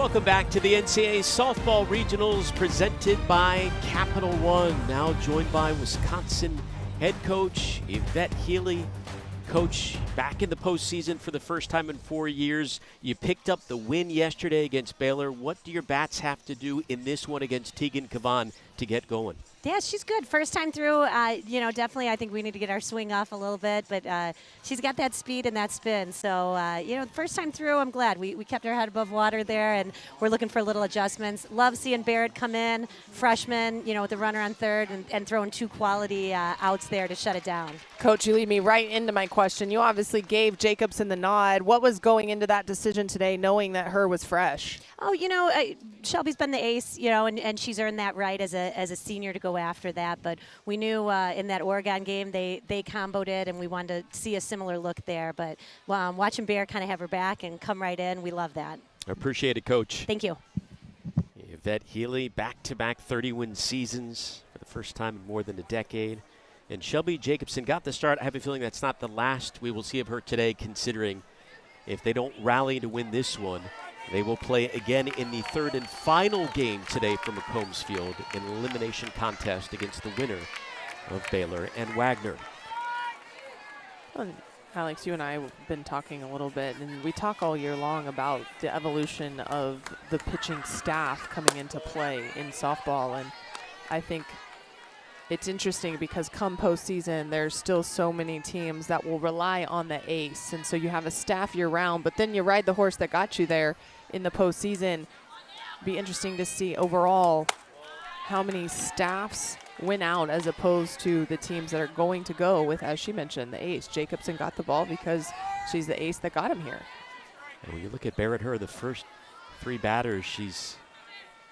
Welcome back to the NCAA Softball Regionals presented by Capital One. Now joined by Wisconsin head coach Yvette Healy. Coach, back in the postseason for the first time in 4 years. You picked up the win yesterday against Baylor. What do your bats have to do in this one against Tegan Cavan to get going? Yeah, she's good. First time through, definitely I think we need to get our swing off a little bit, but she's got that speed and that spin. So, first time through, I'm glad. We kept our head above water there, and we're looking for little adjustments. Love seeing Barrett come in, freshman, with the runner on third, and throwing 2 quality outs there to shut it down. Coach, you lead me right into my question. You obviously gave Jacobson the nod. What was going into that decision today, knowing that her was fresh? Oh, Shelby's been the ace, and she's earned that right as a senior to go after that. But we knew in that Oregon game they comboed it, and we wanted to see a similar look there. But watching Bear kind of have her back and come right in, we love that. I appreciate it, Coach. Thank you. Yvette Healy, back-to-back 30-win seasons for the first time in more than a decade. And Shelby Jacobson got the start. I have a feeling that's not the last we will see of her today, considering if they don't rally to win this one, they will play again in the third and final game today from McCombs Field, an elimination contest against the winner of Baylor and Wagner. Well, Alex, you and I have been talking a little bit, and we talk all year long about the evolution of the pitching staff coming into play in softball. And I think it's interesting because come postseason, there's still so many teams that will rely on the ace. And so you have a staff year-round, but then you ride the horse that got you there in the postseason. Be interesting to see overall how many staffs win out as opposed to the teams that are going to go with, as she mentioned, the ace. Jacobson got the ball because she's the ace that got him here. And when you look at Barrett, the first 3 batters she's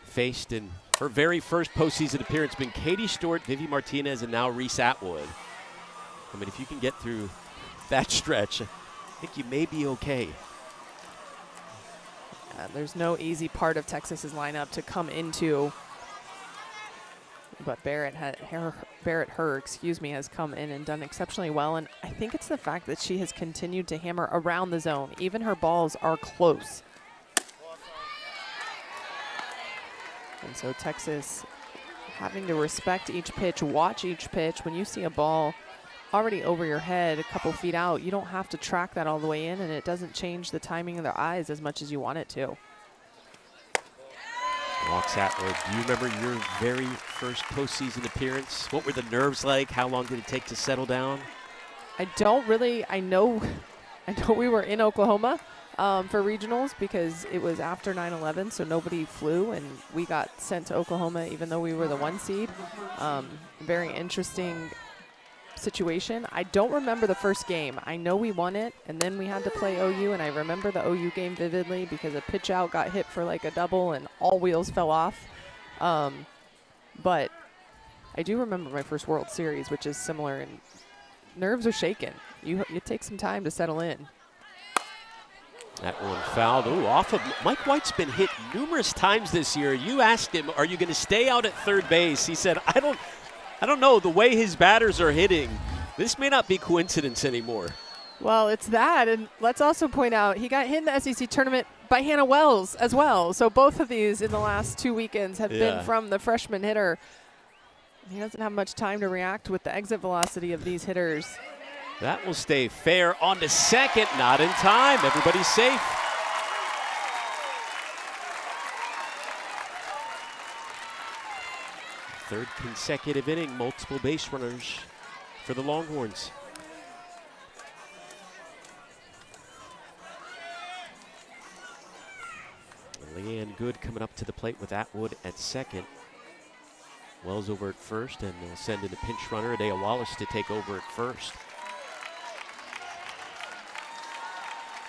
faced in her very first postseason appearance been Katie Stewart, Vivi Martinez, and now Reese Atwood. I mean, if you can get through that stretch, I think you may be okay. There's no easy part of Texas's lineup to come into, but Barrett has come in and done exceptionally well. And I think it's the fact that she has continued to hammer around the zone. Even her balls are close. And so Texas having to respect each pitch, watch each pitch. When you see a ball already over your head a couple feet out, you don't have to track that all the way in, and it doesn't change the timing of their eyes as much as you want it to. Walks Atwood, do you remember your very first postseason appearance? What were the nerves like? How long did it take to settle down? I don't really. I know we were in Oklahoma for regionals because it was after 9/11, so nobody flew, and we got sent to Oklahoma even though we were the 1 seed. Very interesting situation. I don't remember the first game. I know we won it, and then we had to play OU, and I remember the OU game vividly because a pitch out got hit for like a double and all wheels fell off. But I do remember my first World Series, which is similar, and nerves are shaken. It takes some time to settle in. That one fouled. Ooh, off of Mike White's been hit numerous times this year. You asked him, are you going to stay out at third base? He said, I don't know. The way his batters are hitting, this may not be coincidence anymore. Well, it's that. And let's also point out he got hit in the SEC tournament by Hannah Wells as well. So both of these in the last 2 weekends have been from the freshman hitter. He doesn't have much time to react with the exit velocity of these hitters. That will stay fair on to second. Not in time. Everybody's safe. Third consecutive inning, multiple base runners for the Longhorns. Leanne Good coming up to the plate with Atwood at second. Wells over at first, and they'll send in a pinch runner, Adea Wallace, to take over at first.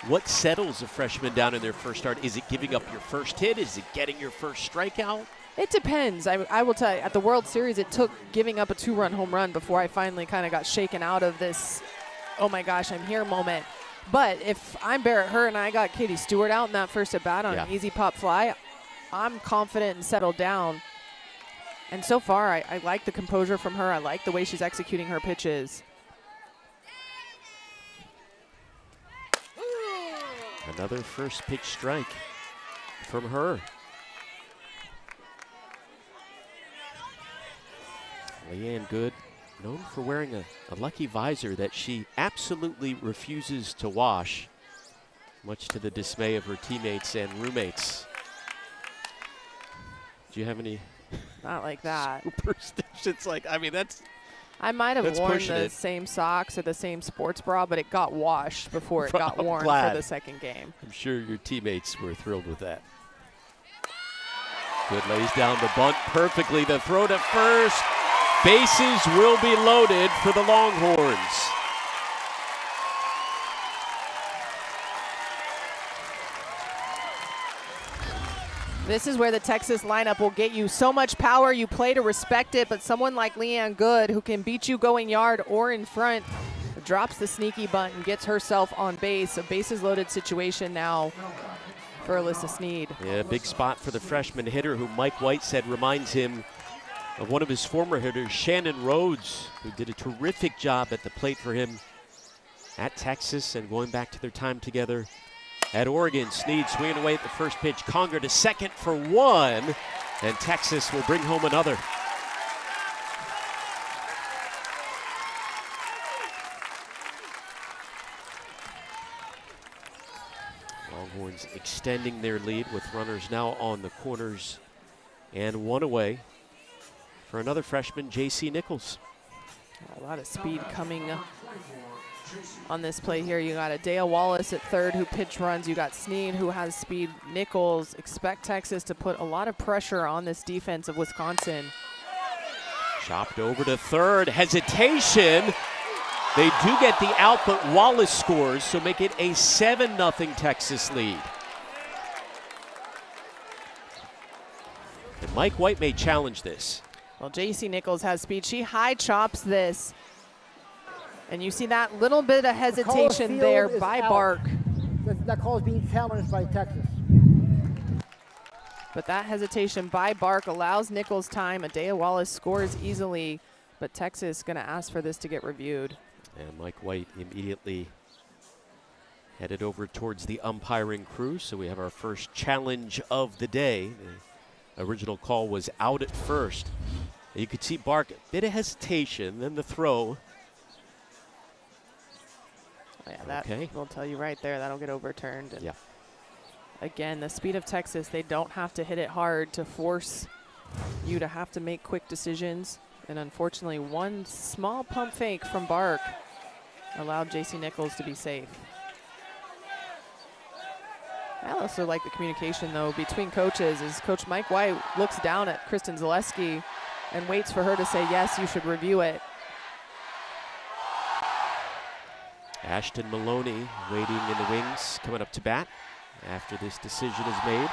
What settles a freshman down in their first start? Is it giving up your first hit? Is it getting your first strikeout? It depends. I will tell you, at the World Series, it took giving up a 2-run home run before I finally kind of got shaken out of this, oh my gosh, I'm here moment. But if I'm Barrett Hur and I got Katie Stewart out in that first at bat on an easy pop fly, I'm confident and settled down. And so far, I like the composure from her. I like the way she's executing her pitches. Another first pitch strike. from her. Leanne Good, known for wearing a lucky visor that she absolutely refuses to wash, much to the dismay of her teammates and roommates. Do you have any Not like that. superstitions? Like, I mean, that's I might have worn pushing the it. same socks or the same sports bra, but it got washed before it got I'm worn glad. for the second game. I'm sure your teammates were thrilled with that. Good lays down the bunt perfectly. The throw to first. Bases will be loaded for the Longhorns. This is where the Texas lineup will get you so much power. You play to respect it, but someone like Leanne Good, who can beat you going yard or in front, drops the sneaky bunt and gets herself on base. A bases loaded situation now for Alyssa Sneed. Yeah, big spot for the freshman hitter who Mike White said reminds him of one of his former hitters, Shannon Rhodes, who did a terrific job at the plate for him at Texas and going back to their time together at Oregon. Sneed swinging away at the first pitch. Conger to second for one, and Texas will bring home another. Longhorns extending their lead with runners now on the corners and one away for another freshman, J.C. Nichols. A lot of speed coming on this play here. You got a Dale Wallace at third who pitch runs. You got Sneed who has speed. Nichols. Expect Texas to put a lot of pressure on this defense of Wisconsin. Chopped over to third. Hesitation. They do get the out, but Wallace scores, so make it a 7-0 Texas lead. And Mike White may challenge this. Well, J.C. Nichols has speed. She high chops this. And you see that little bit of hesitation there by Bark. That call is being challenged by Texas. But that hesitation by Bark allows Nichols time. Adea Wallace scores easily, but Texas going to ask for this to get reviewed. And Mike White immediately headed over towards the umpiring crew. So we have our first challenge of the day. The original call was out at first. You could see Bark, a bit of hesitation, then the throw. Oh, yeah, that Okay. will tell you right there. That'll get overturned. And Yeah. again, the speed of Texas, they don't have to hit it hard to force you to have to make quick decisions. And unfortunately, one small pump fake from Bark allowed J.C. Nichols to be safe. I also like the communication, though, between coaches as Coach Mike White looks down at Kristen Zaleski and waits for her to say, yes, you should review it. Ashton Maloney waiting in the wings, coming up to bat after this decision is made.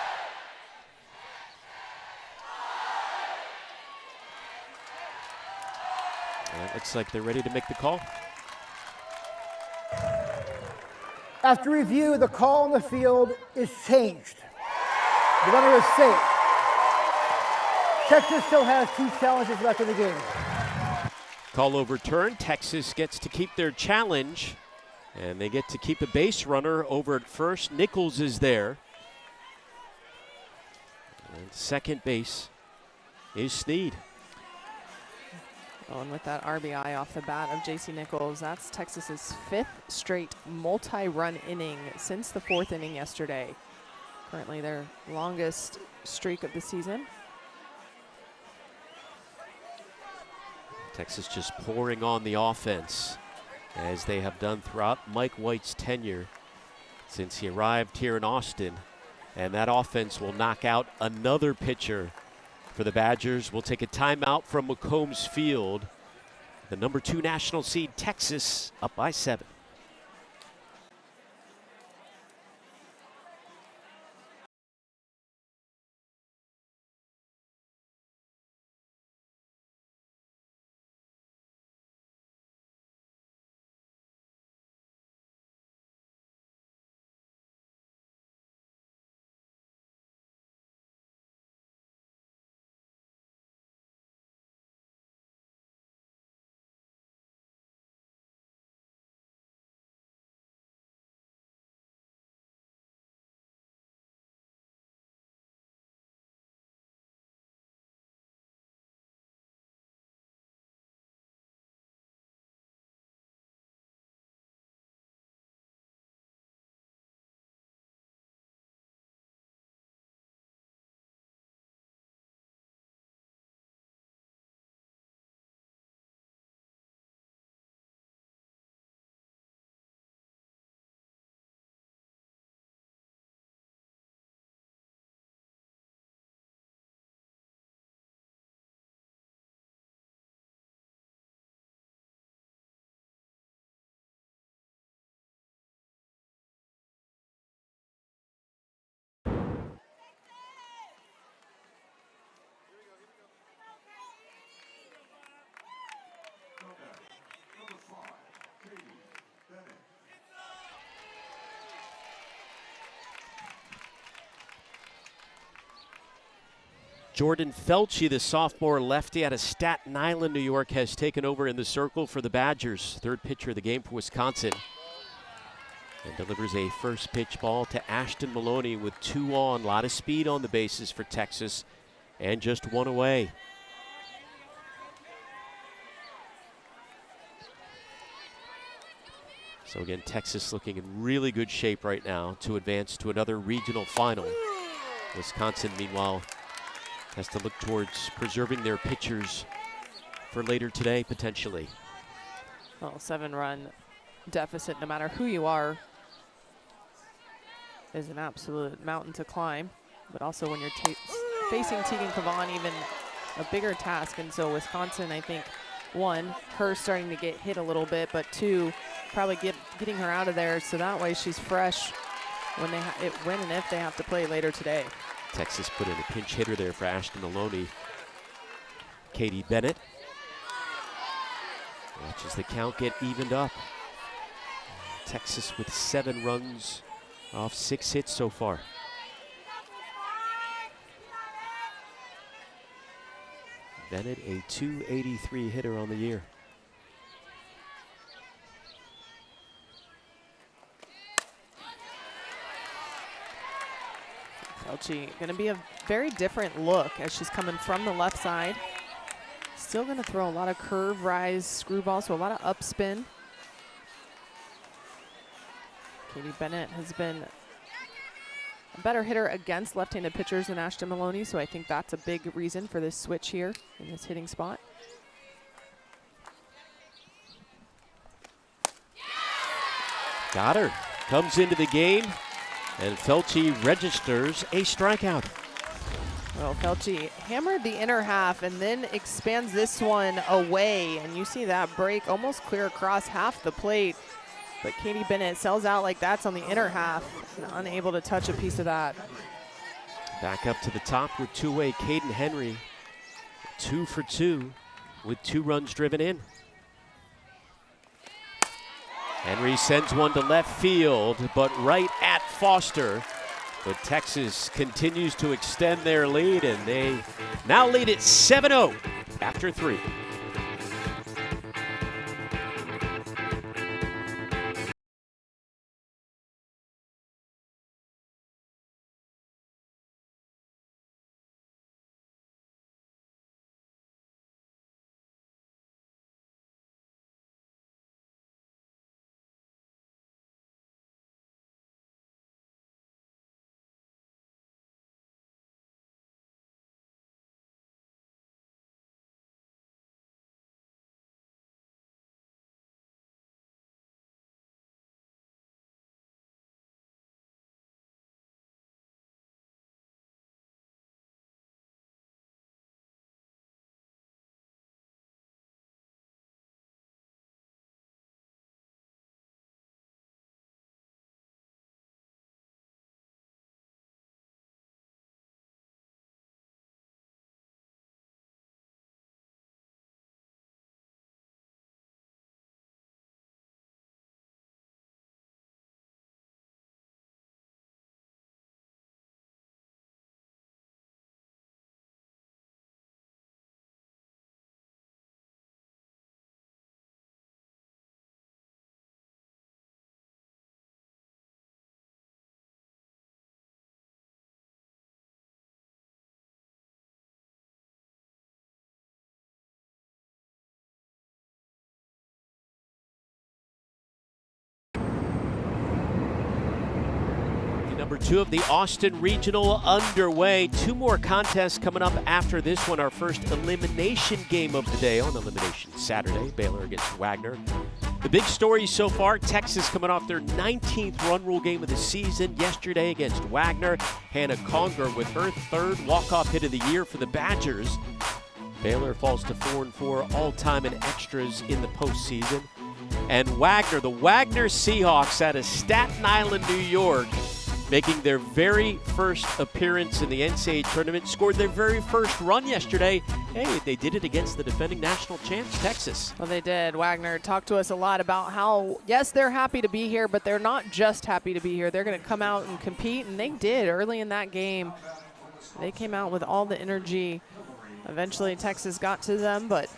And it looks like they're ready to make the call. After review, the call on the field is changed. The runner is safe. Texas still has 2 challenges left in the game. Call overturned. Texas gets to keep their challenge, and they get to keep a base runner over at first. Nichols is there. And second base is Sneed. Oh, and with that RBI off the bat of J.C. Nichols, that's Texas's 5th straight multi-run inning since the 4th inning yesterday. Currently their longest streak of the season. Texas just pouring on the offense, as they have done throughout Mike White's tenure since he arrived here in Austin. And that offense will knock out another pitcher for the Badgers. We'll take a timeout from McCombs Field. The number 2 national seed, Texas, up by 7. Jordan Felchi, the sophomore lefty out of Staten Island, New York, has taken over in the circle for the Badgers. Third pitcher of the game for Wisconsin. And delivers a first pitch ball to Ashton Maloney with 2 on. A lot of speed on the bases for Texas and just 1 away. So again, Texas looking in really good shape right now to advance to another regional final. Wisconsin, meanwhile, has to look towards preserving their pitchers for later today, potentially. Well, 7-run deficit, no matter who you are, is an absolute mountain to climb. But also when you're facing Tegan Cavan, even a bigger task. And so Wisconsin, I think, 1, her starting to get hit a little bit, but 2, probably getting her out of there so that way she's fresh when when and if they have to play later today. Texas put in a pinch hitter there for Ashton Maloney. Katie Bennett. Watches the count get evened up. Texas with 7 runs off 6 hits so far. Bennett, a .283 hitter on the year. Felchi going to be a very different look as she's coming from the left side. Still going to throw a lot of curve, rise, screwball, so a lot of upspin. Katie Bennett has been a better hitter against left-handed pitchers than Ashton Maloney, so I think that's a big reason for this switch here in this hitting spot. Got her. Comes into the game, and Felchi registers a strikeout. Well, Felchi hammered the inner half and then expands this one away, and you see that break almost clear across half the plate. But Katie Bennett sells out like that's on the inner half and unable to touch a piece of that. Back up to the top with two-way Caden Henry. 2 for 2 with 2 runs driven in. Henry sends one to left field, but right at Foster. But Texas continues to extend their lead, and they now lead it 7-0 after 3. Number 2 of the Austin Regional underway. 2 more contests coming up after this one. Our first elimination game of the day on Elimination Saturday. Baylor against Wagner. The big story so far, Texas coming off their 19th run rule game of the season yesterday against Wagner. Hannah Conger with her 3rd walk-off hit of the year for the Badgers. Baylor falls to 4-4 all-time in extras in the postseason. And Wagner, the Wagner Seahawks out of Staten Island, New York, making their very first appearance in the NCAA tournament, scored their very first run yesterday. Hey, they did it against the defending national champs, Texas. Well, they did. Wagner talked to us a lot about how, yes, they're happy to be here, but they're not just happy to be here. They're going to come out and compete, and they did early in that game. They came out with all the energy. Eventually Texas got to them, but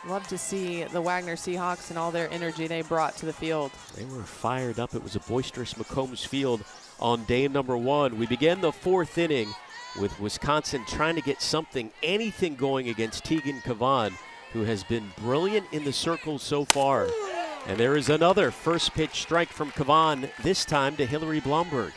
love to see the Wagner Seahawks and all their energy they brought to the field. They were fired up. It was a boisterous McCombs Field on day number 1. We began the 4th inning with Wisconsin trying to get anything going against Tegan Cavan, who has been brilliant in the circle so far. And there is another first pitch strike from Cavan, this time to Hillary Blomberg.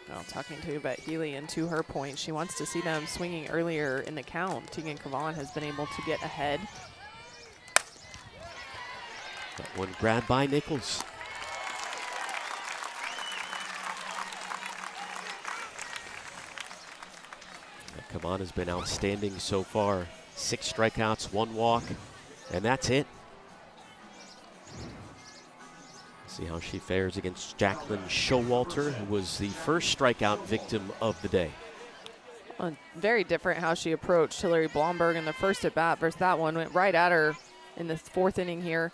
Well, talking to about Healy, and to her point, she wants to see them swinging earlier in the count. Tegan Cavan has been able to get ahead. That one grabbed by Nichols. Cavan has been outstanding so far. 6 strikeouts, 1 walk, and that's it. See how she fares against Jacqueline Showalter, who was the first strikeout victim of the day. Well, very different how she approached Hillary Blomberg in the first at bat versus that one. Went right at her in the 4th inning here.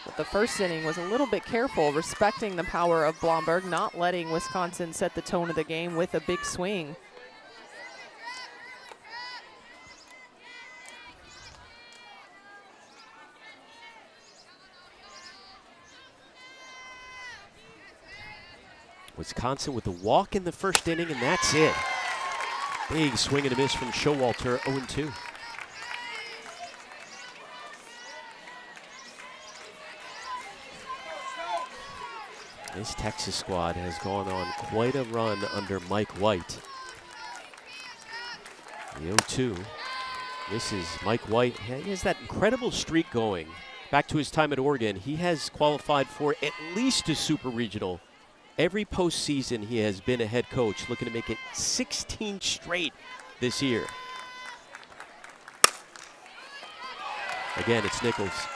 But the first inning was a little bit careful, respecting the power of Blomberg, not letting Wisconsin set the tone of the game with a big swing. Wisconsin with a walk in the first inning, and that's it. Big swing and a miss from Showalter, 0-2. This Texas squad has gone on quite a run under Mike White. The 0-2. This is Mike White. He has that incredible streak going. Back to his time at Oregon, he has qualified for at least a super regional. Every postseason he has been a head coach, looking to make it 16 straight this year. Again, it's Nichols.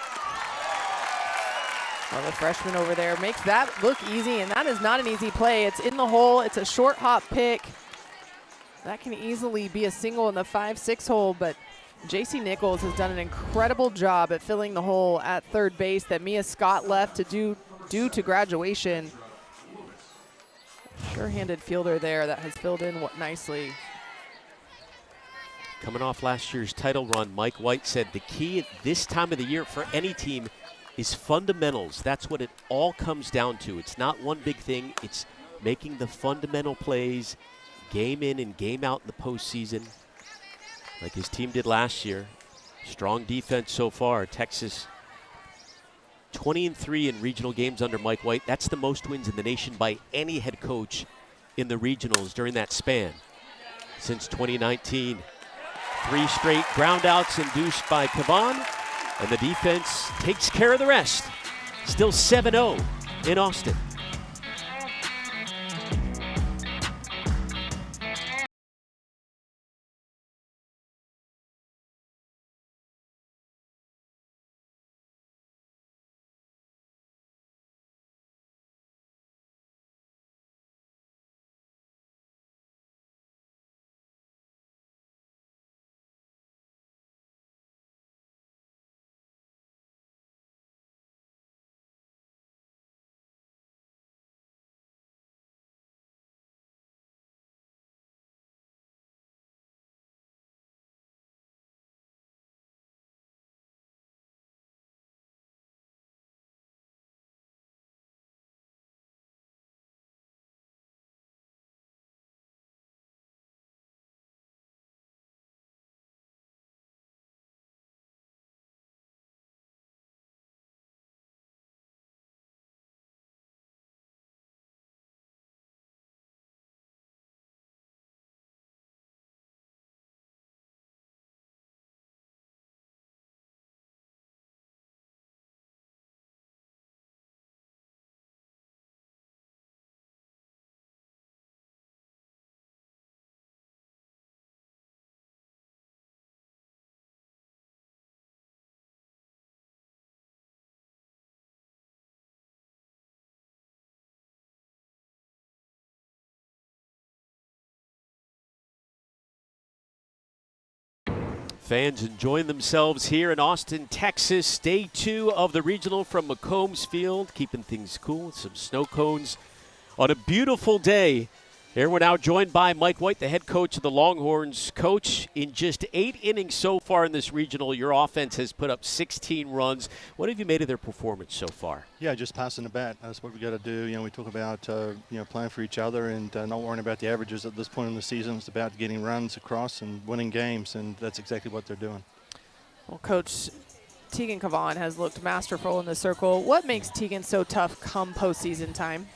Well, the freshman over there makes that look easy, and that is not an easy play. It's in the hole. It's a short hop pick. That can easily be a single in the 5-6 hole, but JC Nichols has done an incredible job at filling the hole at third base that Mia Scott left to due to graduation. Sure-handed fielder there that has filled in nicely. Coming off last year's title run, Mike White said the key at this time of the year for any team is fundamentals. That's what it all comes down to. It's not one big thing. It's making the fundamental plays game in and game out in the postseason, like his team did last year. Strong defense so far. Texas 20-3 in regional games under Mike White. That's the most wins in the nation by any head coach in the regionals during that span. Since 2019, 3 straight groundouts induced by Cavan, and the defense takes care of the rest. Still 7-0 in Austin. Fans enjoying themselves here in Austin, Texas. Day 2 of the regional from McCombs Field, keeping things cool with some snow cones on a beautiful day Here we're now joined by Mike White, the head coach of the Longhorns. Coach, in just 8 innings so far in this regional, your offense has put up 16 runs. What have you made of their performance so far? Yeah, just passing the bat. That's what we got to do. You know, we talk about playing for each other and not worrying about the averages at this point in the season. It's about getting runs across and winning games, and that's exactly what they're doing. Well, Coach, Tegan Cavan has looked masterful in the circle. What makes Tegan so tough come postseason time?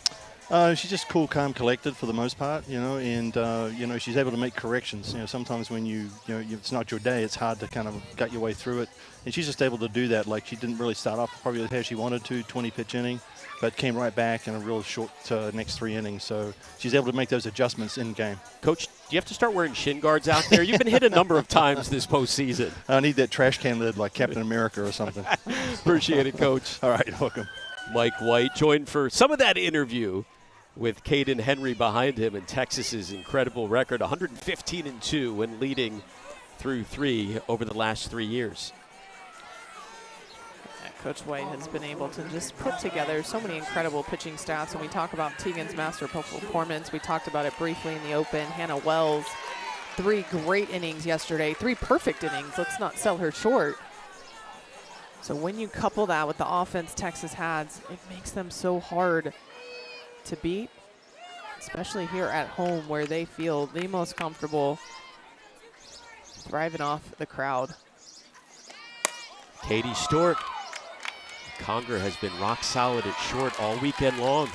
She's just cool, calm, collected for the most part, and she's able to make corrections. You know, sometimes when it's not your day, it's hard to kind of gut your way through it. And she's just able to do that. Like, she didn't really start off probably how she wanted to, 20-pitch inning, but came right back in a real short next 3 innings. So she's able to make those adjustments in game. Coach, do you have to start wearing shin guards out there? You've been hit a number of times this postseason. I need that trash can lid like Captain America or something. Appreciate it, Coach. All right, welcome. Mike White joined for some of that interview with Caden Henry behind him, and Texas's incredible record, 115-2 when leading through 3 over the last 3 years. Coach White has been able to just put together so many incredible pitching stats. When we talk about Tegan's masterful performance, we talked about it briefly in the open. Hannah Wells, 3 great innings yesterday, 3 perfect innings. Let's not sell her short. So when you couple that with the offense Texas has, it makes them so hard to beat, especially here at home where they feel the most comfortable, thriving off the crowd. Katie Stewart. Conger has been rock solid at short all weekend long.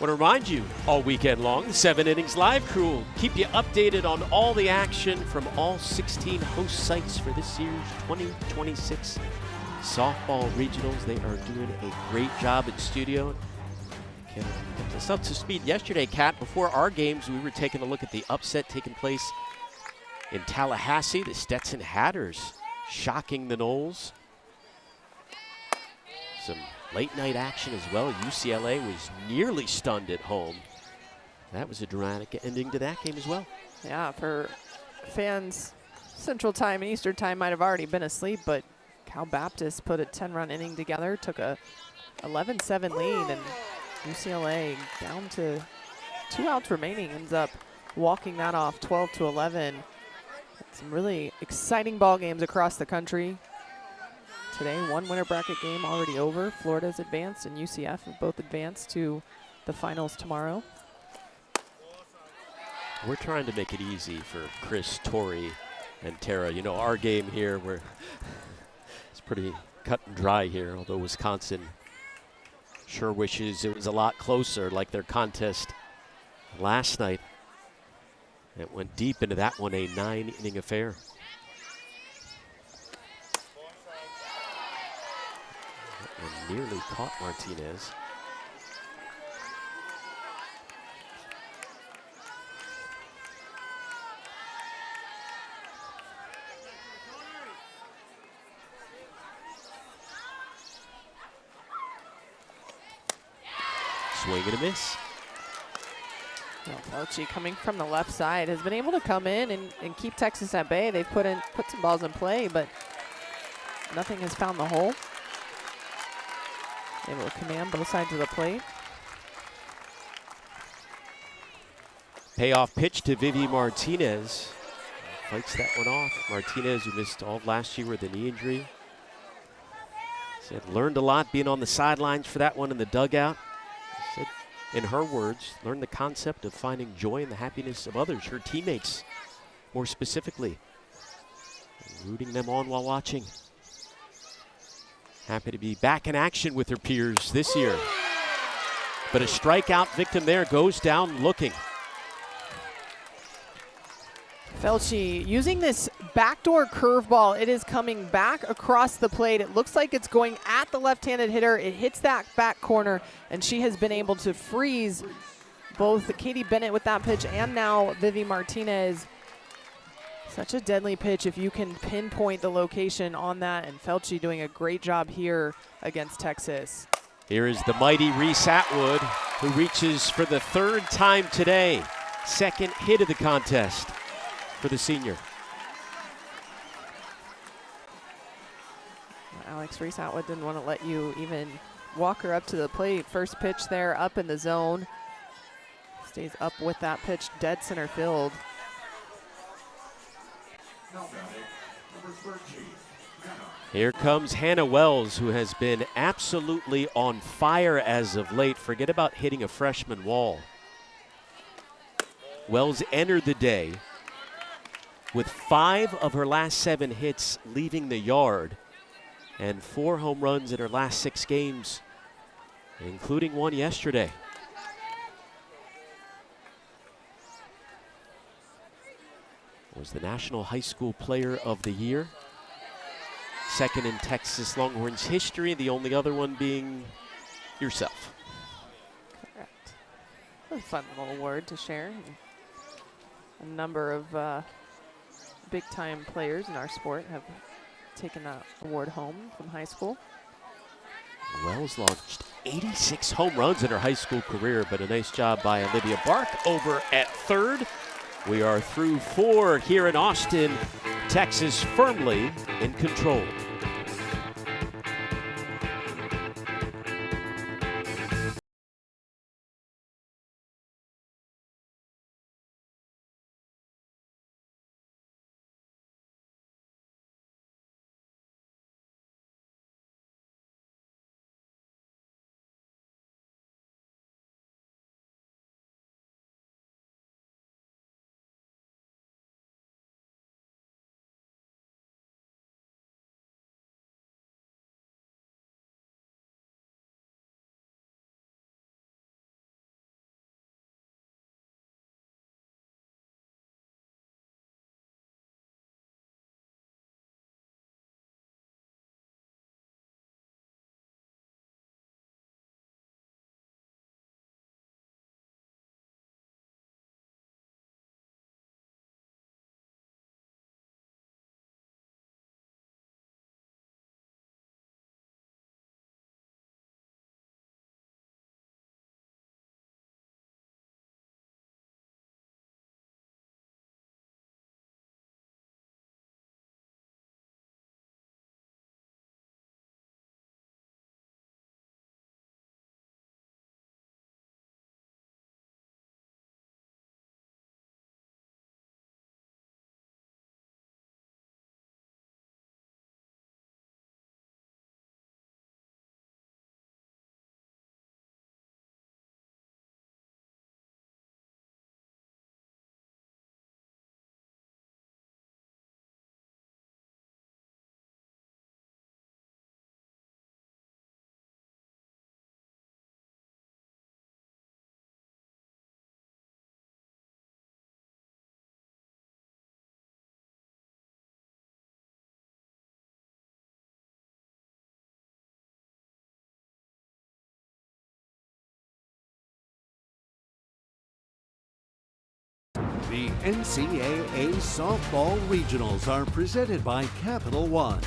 Want to remind you, all weekend long, the 7 Innings Live crew will keep you updated on all the action from all 16 host sites for this year's 2026 softball regionals. They are doing a great job in studio. Kept us up to speed yesterday, Kat. Before our games, we were taking a look at the upset taking place in Tallahassee. The Stetson Hatters shocking the Noles. Some late night action as well. UCLA was nearly stunned at home. That was a dramatic ending to that game as well. Yeah, for fans, Central Time and Eastern Time might have already been asleep, but Cal Baptist put a 10-run inning together, took a 11-7 lead, and UCLA down to 2 outs remaining ends up walking that off 12-11. Some really exciting ball games across the country. Today, 1 winter bracket game already over. Florida's advanced and UCF have both advanced to the finals tomorrow. We're trying to make it easy for Chris, Tori, and Tara. You know, our game here, it's pretty cut and dry here, although Wisconsin sure wishes it was a lot closer, like their contest last night. It went deep into that one, a 9-inning affair. And nearly caught Martinez. Swing and a miss. Felci coming from the left side has been able to come in and keep Texas at bay. They've put some balls in play, but nothing has found the hole. Able to command both sides of the plate. Payoff pitch to Vivi Martinez. Fights that one off. Martinez, who missed all of last year with a knee injury. Said learned a lot being on the sidelines for that one in the dugout. Said, in her words, learned the concept of finding joy in the happiness of others, her teammates, more specifically. Rooting them on while watching. Happy to be back in action with her peers this year. But a strikeout victim there, goes down looking. Felci using this backdoor curveball. It is coming back across the plate. It looks like it's going at the left-handed hitter. It hits that back corner, and she has been able to freeze both Katie Bennett with that pitch and now Vivi Martinez. Such a deadly pitch if you can pinpoint the location on that, and Felci doing a great job here against Texas. Here is the mighty Reese Atwood, who reaches for the 3rd time today. 2nd hit of the contest for the senior. Alex Reese Atwood didn't want to let you even Walker up to the plate. First pitch there, up in the zone. Stays up with that pitch, dead center field. Here comes Hannah Wells, who has been absolutely on fire as of late. Forget about hitting a freshman wall. Wells entered the day with 5 of her last 7 hits leaving the yard and 4 home runs in her last 6 games, including one yesterday. Was the National High School Player of the Year. Second in Texas Longhorns history, the only other one being yourself. Correct. A fun little award to share. A number of big-time players in our sport have taken that award home from high school. Wells launched 86 home runs in her high school career, but a nice job by Olivia Bark over at third. We are through 4 here in Austin. Texas firmly in control. The NCAA Softball Regionals are presented by Capital One.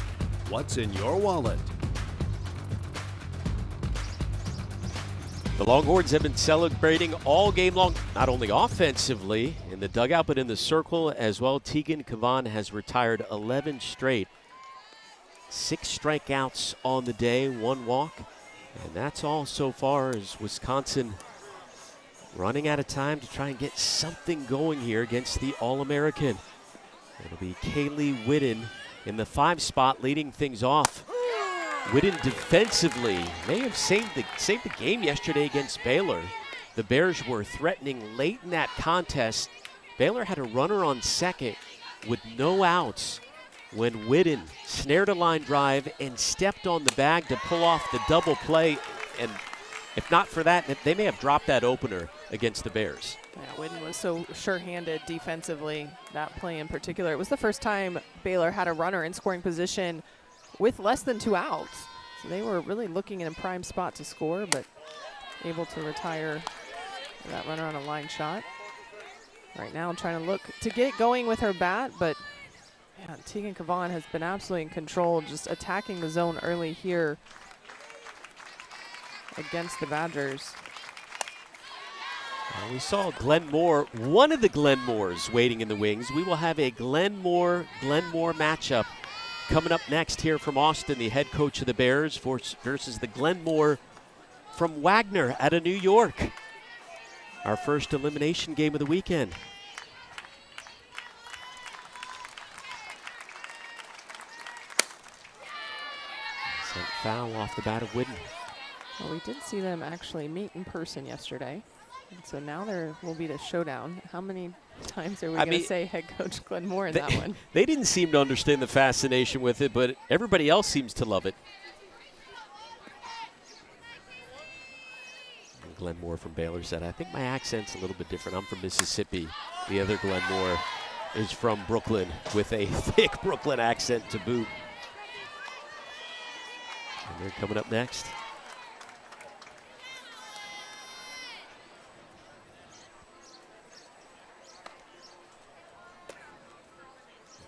What's in your wallet? The Longhorns have been celebrating all game long, not only offensively in the dugout, but in the circle as well. Tegan Cavan has retired 11 straight. 6 strikeouts on the day, 1 walk. And that's all so far as Wisconsin running out of time to try and get something going here against the All-American. It'll be Kaylee Whitten in the 5 spot leading things off. Whitten defensively may have saved the game yesterday against Baylor. The Bears were threatening late in that contest. Baylor had a runner on second with no outs when Whitten snared a line drive and stepped on the bag to pull off the double play. And if not for that, they may have dropped that opener against the Bears. Yeah, Whitten was so sure-handed defensively, that play in particular. It was the first time Baylor had a runner in scoring position with less than 2 outs. So they were really looking in a prime spot to score, but able to retire that runner on a line shot. Right now trying to look to get going with her bat, but man, Tegan Cavan has been absolutely in control, just attacking the zone early here against the Badgers. We saw Glenn Moore, one of the Glenn Moores waiting in the wings. We will have a Glenn Moore matchup coming up next here from Austin, the head coach of the Bears versus the Glenn Moore from Wagner out of New York. Our first elimination game of the weekend. Sent foul off the bat of Whidden. Well, we did see them actually meet in person yesterday. And so now there will be the showdown. How many times are we going to say head coach Glenn Moore in that one? They didn't seem to understand the fascination with it, but everybody else seems to love it. And Glenn Moore from Baylor said, I think my accent's a little bit different. I'm from Mississippi. The other Glenn Moore is from Brooklyn with a thick Brooklyn accent to boot. And they're coming up next.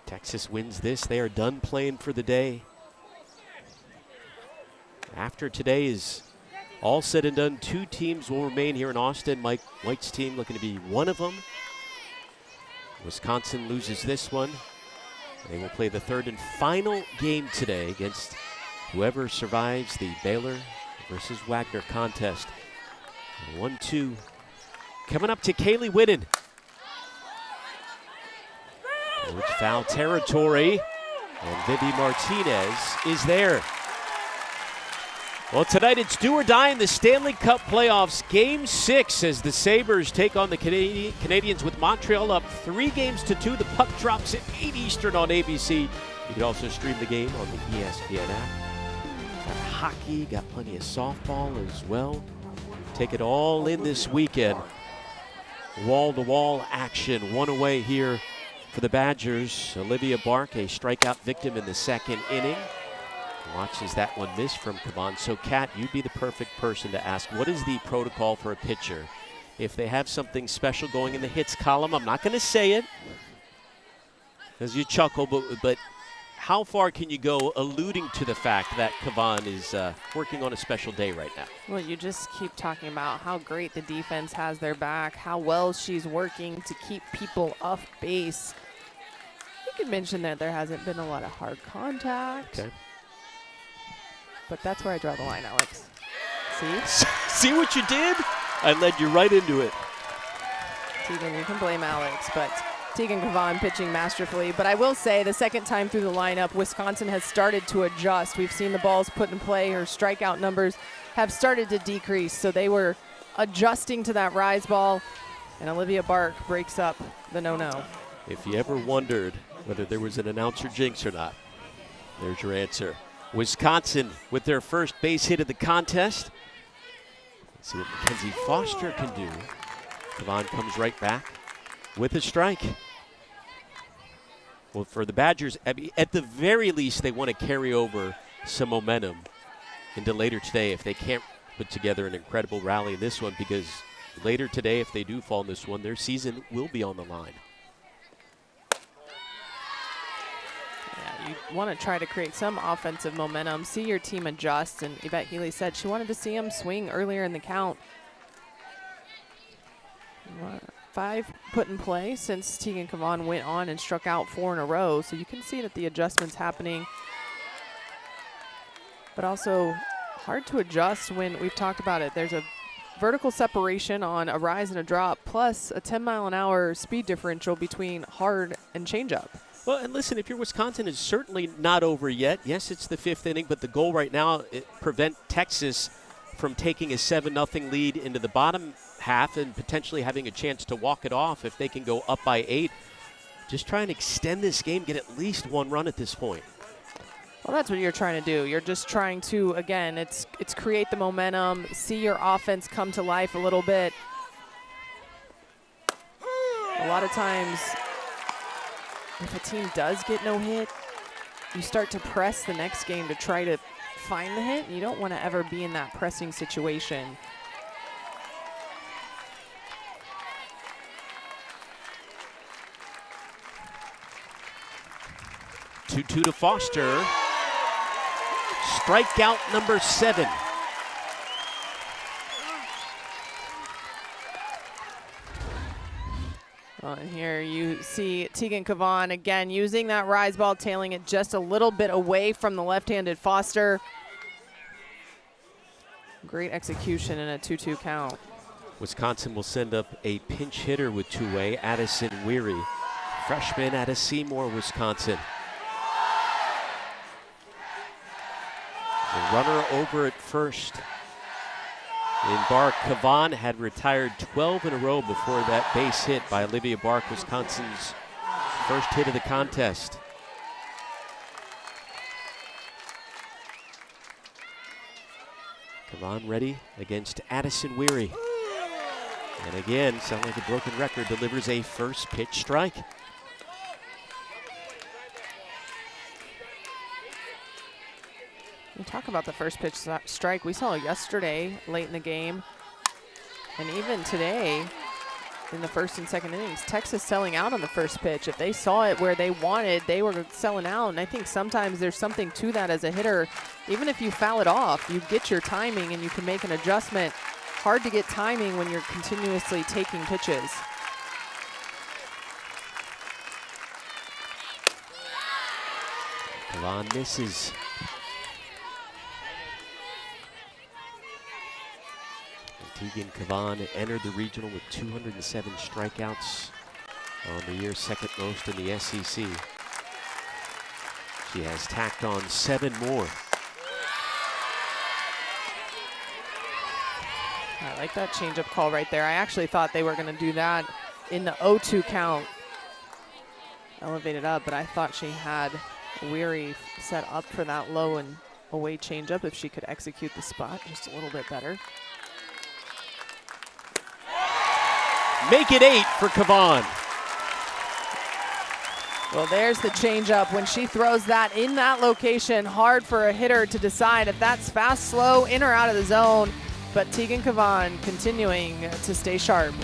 Texas wins this. They are done playing for the day. After today is all said and done, 2 teams will remain here in Austin. Mike White's team looking to be one of them. Wisconsin loses this one. They will play the 3rd and final game today against whoever survives the Baylor versus Wagner contest. 1-2 coming up to Kaylee Whidden. Towards foul territory, and Vivi Martinez is there. Well, tonight it's do or die in the Stanley Cup playoffs. Game 6 as the Sabres take on the Canadians with Montreal up 3-2. The puck drops at 8 Eastern on ABC. You can also stream the game on the ESPN app. Got hockey, got plenty of softball as well. Take it all in this weekend. Wall-to-wall action, one away here for the Badgers. Olivia Bark, a strikeout victim in the 2nd inning. Watches that one miss from Kavan. So, Kat, you'd be the perfect person to ask, what is the protocol for a pitcher? If they have something special going in the hits column, I'm not going to say it, because you chuckle, but how far can you go alluding to the fact that Kavan is working on a special day right now? Well, you just keep talking about how great the defense has their back, how well she's working to keep people off base. You could mention that there hasn't been a lot of hard contact. Okay. But that's where I draw the line, Alex. See? See what you did? I led you right into it. Tegan, you can blame Alex, but Tegan Kavan pitching masterfully. But I will say, the second time through the lineup, Wisconsin has started to adjust. We've seen the balls put in play. Her strikeout numbers have started to decrease. So they were adjusting to that rise ball, and Olivia Bark breaks up the no-no. If you ever wondered whether there was an announcer jinx or not, there's your answer. Wisconsin with their first base hit of the contest. Let's see what Mackenzie Foster can do. Kavan comes right back with a strike. Well, for the Badgers, at the very least, they want to carry over some momentum into later today if they can't put together an incredible rally in this one, because later today, if they do fall in this one, their season will be on the line. You want to try to create some offensive momentum, see your team adjust, and Yvette Healy said she wanted to see them swing earlier in the count. 5 put in play since Tegan Kavan went on and struck out 4 in a row, so you can see that the adjustment's happening. But also hard to adjust when we've talked about it. There's a vertical separation on a rise and a drop, plus a 10-mile-an-hour speed differential between hard and changeup. Well, and listen, if you're Wisconsin, it's certainly not over yet. Yes, it's the 5th inning, but the goal right now is prevent Texas from taking a 7-0 lead into the bottom half and potentially having a chance to walk it off if they can go up by 8. Just try and extend this game, get at least 1 run at this point. Well, that's what you're trying to do. You're just trying to, again, it's create the momentum, see your offense come to life a little bit. A lot of times, if a team does get no hit, you start to press the next game to try to find the hit. You don't want to ever be in that pressing situation. Two to Foster. Strikeout number 7. And here you see Tegan Kavan again using that rise ball, tailing it just a little bit away from the left-handed Foster. Great execution in a 2-2 count. Wisconsin will send up a pinch hitter with two-way, Addison Weary, freshman out of Seymour, Wisconsin. The runner over at first. Bark, Kavan had retired 12 in a row before that base hit by Olivia Bark, Wisconsin's first hit of the contest. Kavan ready against Addison Weary. And again, sound like a broken record, delivers a first pitch strike. We talk about the first pitch strike. We saw yesterday late in the game, and even today in the first and second innings, Texas selling out on the first pitch. If they saw it where they wanted, they were selling out. And I think sometimes there's something to that as a hitter. Even if you foul it off, you get your timing and you can make an adjustment. Hard to get timing when you're continuously taking pitches. Kavan misses. Tegan Kavan entered the regional with 207 strikeouts on the year, second most in the SEC. She has tacked on 7 more. I like that changeup call right there. I actually thought they were going to do that in the 0-2 count. Elevated up, but I thought she had Weary set up for that low and away changeup if she could execute the spot just a little bit better. Make it 8 for Kavan. Well, there's the changeup. When she throws that in that location, hard for a hitter to decide if that's fast, slow, in or out of the zone. But Tegan Kavan continuing to stay sharp.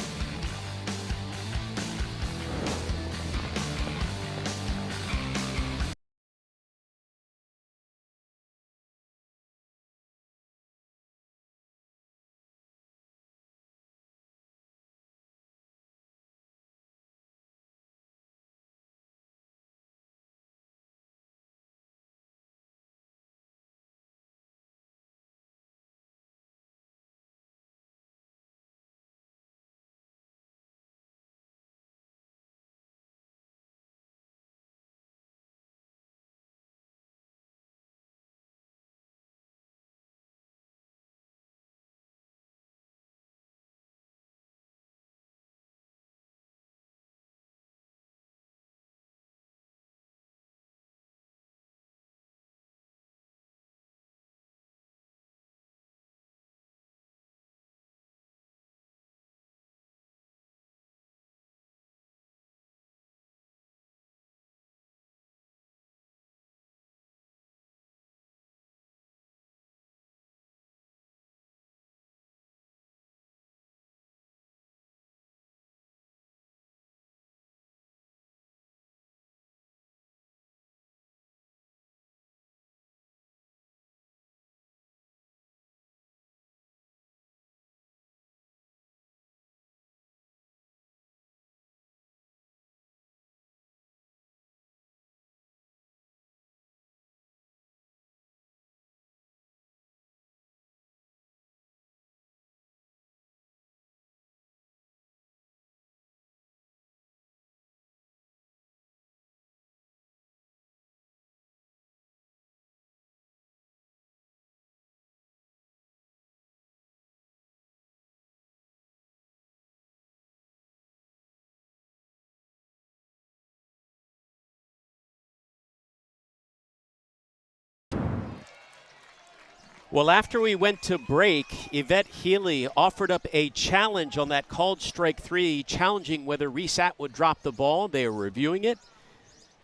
Well, after we went to break, Yvette Healy offered up a challenge on that called strike 3, challenging whether Reese Atwood dropped the ball. They are reviewing it,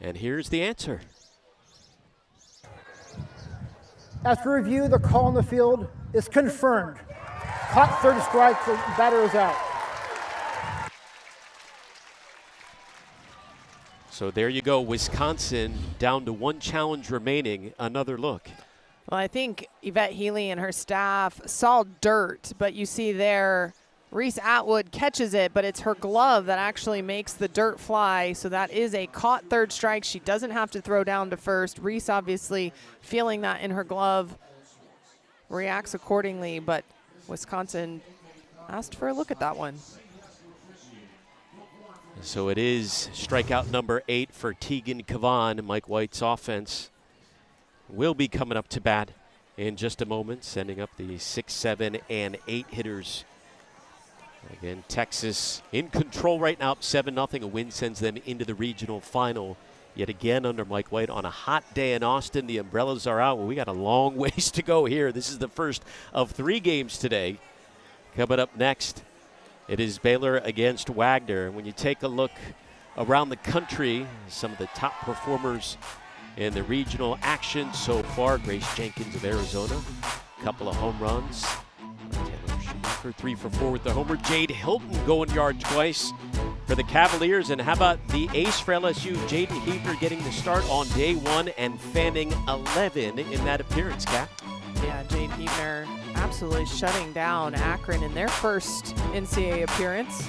and here's the answer. After review, the call on the field is confirmed. Caught third strike, the batter is out. So there you go, Wisconsin down to 1 challenge remaining. Another look. Well, I think Yvette Healy and her staff saw dirt, but you see there Reese Atwood catches it, but it's her glove that actually makes the dirt fly. So that is a caught third strike. She doesn't have to throw down to first. Reese obviously feeling that in her glove. reacts accordingly, but Wisconsin asked for a look at that one. So it is strikeout number 8 for Tegan Kavan. Mike White's offense will be coming up to bat in just a moment, sending up the 6, 7, and 8 hitters. Again, Texas in control right now, up 7-0. A win sends them into the regional final. Yet again under Mike White on a hot day in Austin. The umbrellas are out. Well, we got a long ways to go here. This is the first of 3 games today. Coming up next, it is Baylor against Wagner. When you take a look around the country, some of the top performers in the regional action so far. Grace Jenkins of Arizona, a couple of home runs. Taylor Schumacher, 3 for 4 with the homer. Jade Hilton going yard twice for the Cavaliers. And how about the ace for LSU, Jaden Hebner, getting the start on day 1 and fanning 11 in that appearance, Cap? Yeah, Jade Hebner absolutely shutting down Akron in their first NCAA appearance.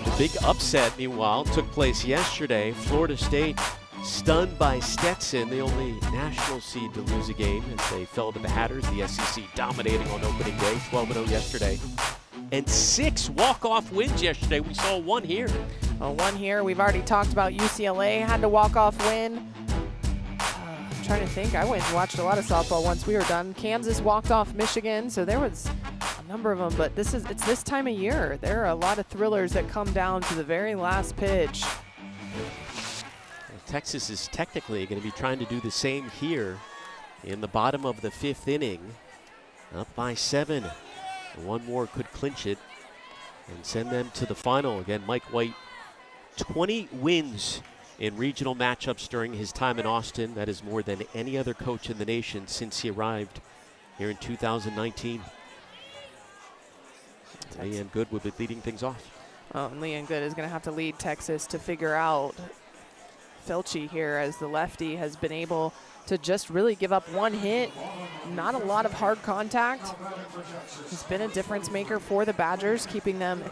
The big upset, meanwhile, took place yesterday. Florida State stunned by Stetson, the only national seed to lose a game as they fell to the Hatters. The SEC dominating on opening day, 12-0 yesterday. And 6 walk-off wins yesterday. We saw 1 here. Well, 1 here. We've already talked about UCLA had to walk-off win. I'm trying to think. I went and watched a lot of softball once we were done. Kansas walked off Michigan, so there was a number of them. But it's this time of year. There are a lot of thrillers that come down to the very last pitch. Texas is technically going to be trying to do the same here in the bottom of the 5th inning. Up by 7. 1 more could clinch it and send them to the final. Again, Mike White, 20 wins in regional matchups during his time in Austin. That is more than any other coach in the nation since he arrived here in 2019. Leanne Good will be leading things off. Oh, and Leanne Good is going to have to lead Texas to figure out Felci here, as the lefty has been able to just really give up 1 hit. Not a lot of hard contact. He's been a difference maker for the Badgers, keeping them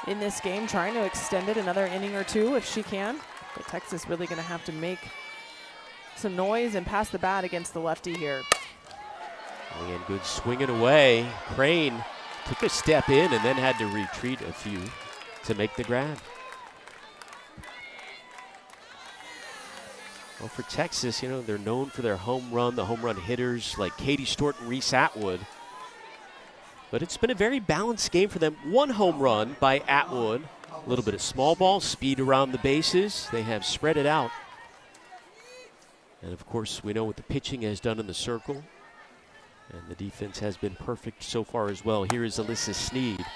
in this game, trying to extend it another inning or 2 if she can. But Texas really going to have to make some noise and pass the bat against the lefty here. Leanne Good swinging away. Crane took a step in and then had to retreat a few to make the grab. Well, for Texas, you know, they're known for their home run, the home run hitters like Katie Stewart and Reese Atwood. But it's been a very balanced game for them. 1 home run by Atwood. A little bit of small ball, speed around the bases. They have spread it out. And, of course, we know what the pitching has done in the circle. And the defense has been perfect so far as well. Here is Alyssa Sneed,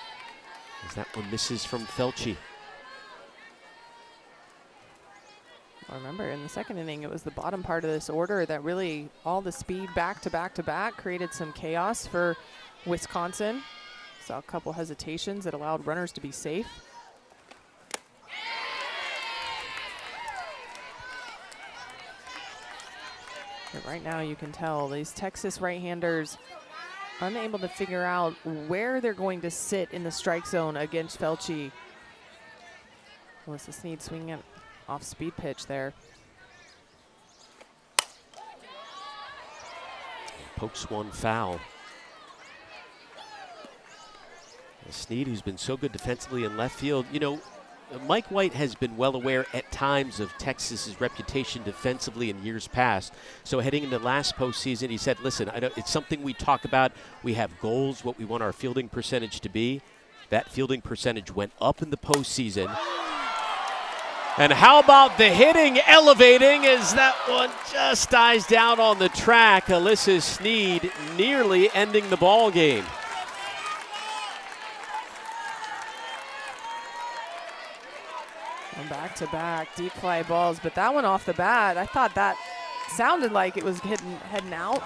as that one misses from Felci. Remember, in the 2nd inning, it was the bottom part of this order that really, all the speed back to back to back, created some chaos for Wisconsin. Saw a couple hesitations that allowed runners to be safe. But right now, you can tell these Texas right-handers unable to figure out where they're going to sit in the strike zone against Felci. Alyssa Sneed swinging it off speed pitch there. Pokes 1 foul. Sneed, who's been so good defensively in left field. You know, Mike White has been well aware at times of Texas's reputation defensively in years past. So heading into last postseason, he said, listen, I know it's something we talk about. We have goals, what we want our fielding percentage to be. That fielding percentage went up in the postseason. And how about the hitting elevating as that one just dies down on the track. Alyssa Sneed nearly ending the ball game. And back-to-back deep fly balls, but that one off the bat, I thought that sounded like it was heading out.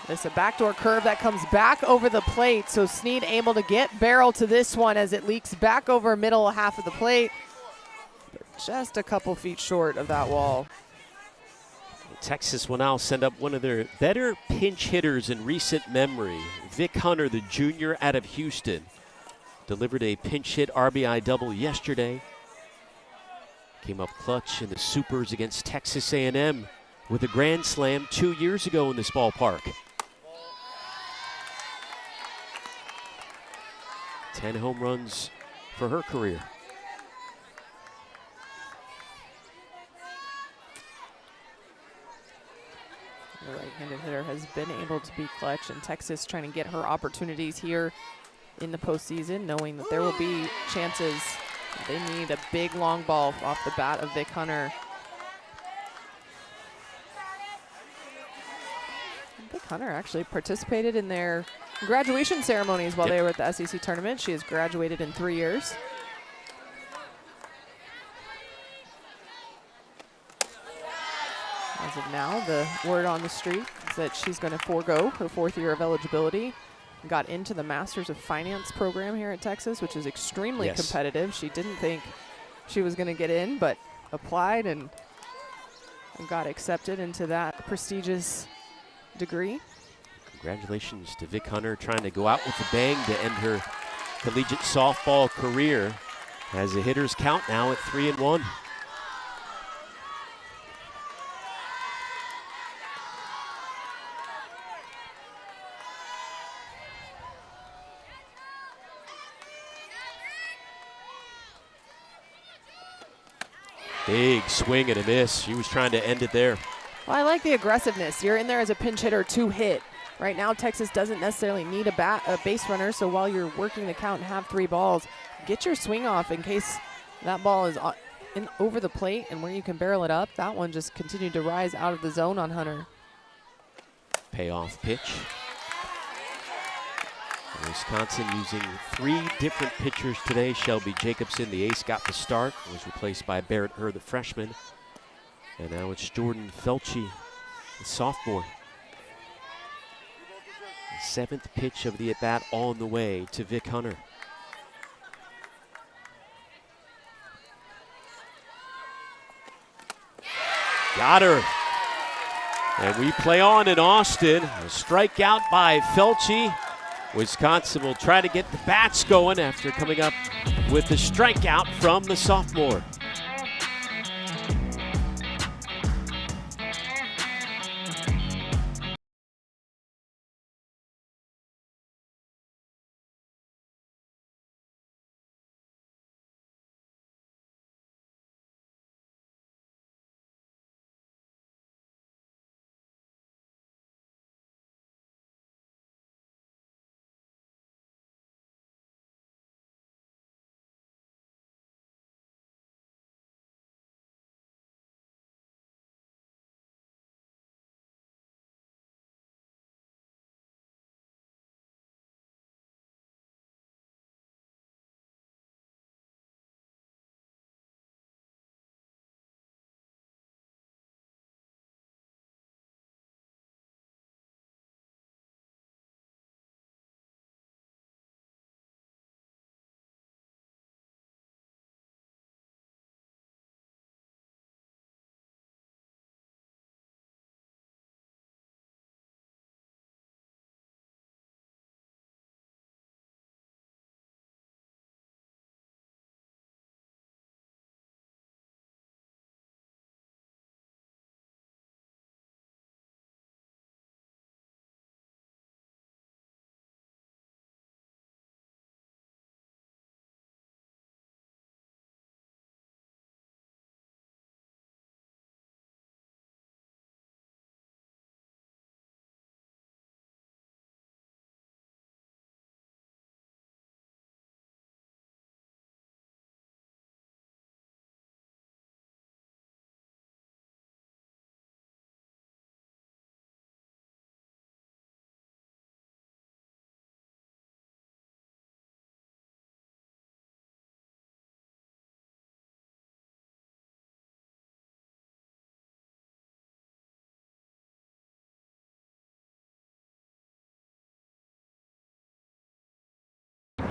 It's a backdoor curve that comes back over the plate, so Sneed able to get barrel to this one as it leaks back over middle half of the plate. Just a couple feet short of that wall. Texas will now send up one of their better pinch hitters in recent memory. Vic Hunter, the junior out of Houston, delivered a pinch hit RBI double yesterday. Came up clutch in the Supers against Texas A&M with a grand slam 2 years ago in this ballpark. 10 home runs for her career. The right-handed hitter has been able to be clutch, and Texas trying to get her opportunities here in the postseason, knowing that there will be chances. They need a big long ball off the bat of Vic Hunter. Vic Hunter actually participated in their graduation ceremonies while they were at the SEC tournament. She has graduated in 3 years. As of now, the word on the street is that she's going to forego her 4th year of eligibility. Got into the Masters of Finance program here at Texas, which is extremely competitive. She didn't think she was going to get in, but applied and got accepted into that prestigious degree. Congratulations to Vic Hunter, trying to go out with a bang to end her collegiate softball career. Has a hitter's count now at 3-1. Big swing and a miss. She was trying to end it there. Well, I like the aggressiveness. You're in there as a pinch hitter to hit. Right now, Texas doesn't necessarily need a base runner, so while you're working the count and have 3 balls, get your swing off in case that ball is in over the plate and where you can barrel it up. That one just continued to rise out of the zone on Hunter. Payoff pitch. Wisconsin using 3 different pitchers today. Shelby Jacobson, the ace, got the start. Was replaced by Barrett Herr, the freshman. And now it's Jordan Felche, the sophomore. The 7th pitch of the at-bat on the way to Vic Hunter. Got her. And we play on in Austin. A strikeout by Felche. Wisconsin will try to get the bats going after coming up with the strikeout from the sophomore.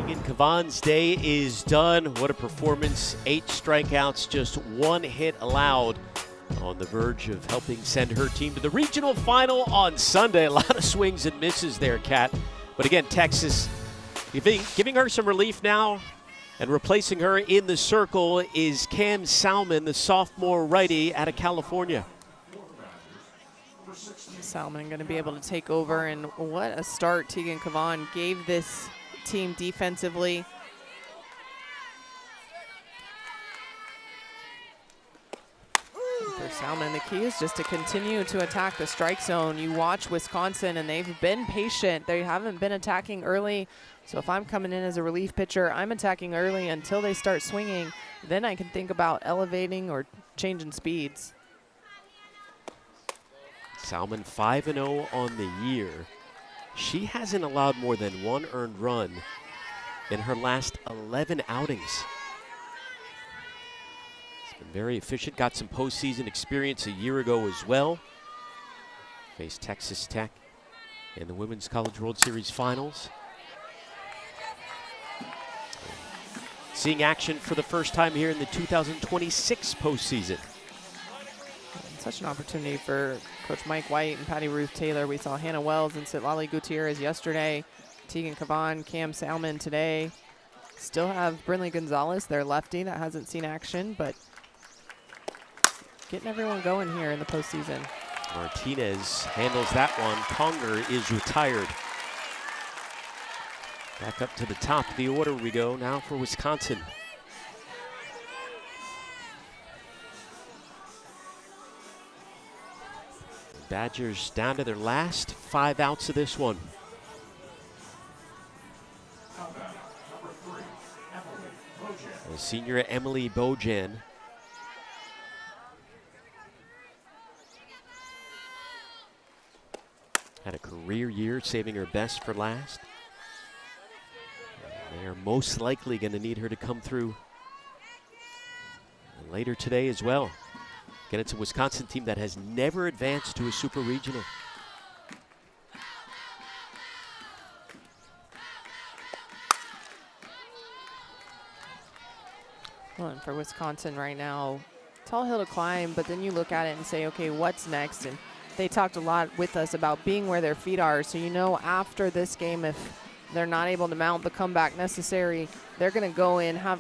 Keegan Cavan's day is done. What a performance. 8 strikeouts, just 1 hit allowed. On the verge of helping send her team to the regional final on Sunday. A lot of swings and misses there, Kat. But again, Texas giving her some relief now. And replacing her in the circle is Cam Salmon, the sophomore righty out of California. Salmon going to be able to take over, and what a start Tegan Cavan gave this team defensively. For Salmon, the key is just to continue to attack the strike zone. You watch Wisconsin, and they've been patient. They haven't been attacking early. So if I'm coming in as a relief pitcher, I'm attacking early until they start swinging. Then I can think about elevating or changing speeds. Salmon 5-0 on the year. She hasn't allowed more than one earned run in her last 11 outings. It's been very efficient, got some postseason experience a year ago as well. Faced Texas Tech in the Women's College World Series Finals. Seeing action for the first time here in the 2026 postseason. Such an opportunity for Coach Mike White and Patty Ruth Taylor. We saw Hannah Wells and Citlali Gutierrez yesterday. Tegan Cavan, Cam Salmon today. Still have Brinley Gonzalez, their lefty, that hasn't seen action, but getting everyone going here in the postseason. Martinez handles that one. Conger is retired. Back up to the top of the order we go now for Wisconsin. Badgers down to their last 5 outs of this one. The senior Emily Bojan. Had a career year, saving her best for last. They are most likely going to need her to come through later today as well. Again, it's a Wisconsin team that has never advanced to a super regional. Well, and for Wisconsin right now, tall hill to climb, but then you look at it and say, okay, what's next? And they talked a lot with us about being where their feet are. So you know after this game, if they're not able to mount the comeback necessary, they're going to go in, have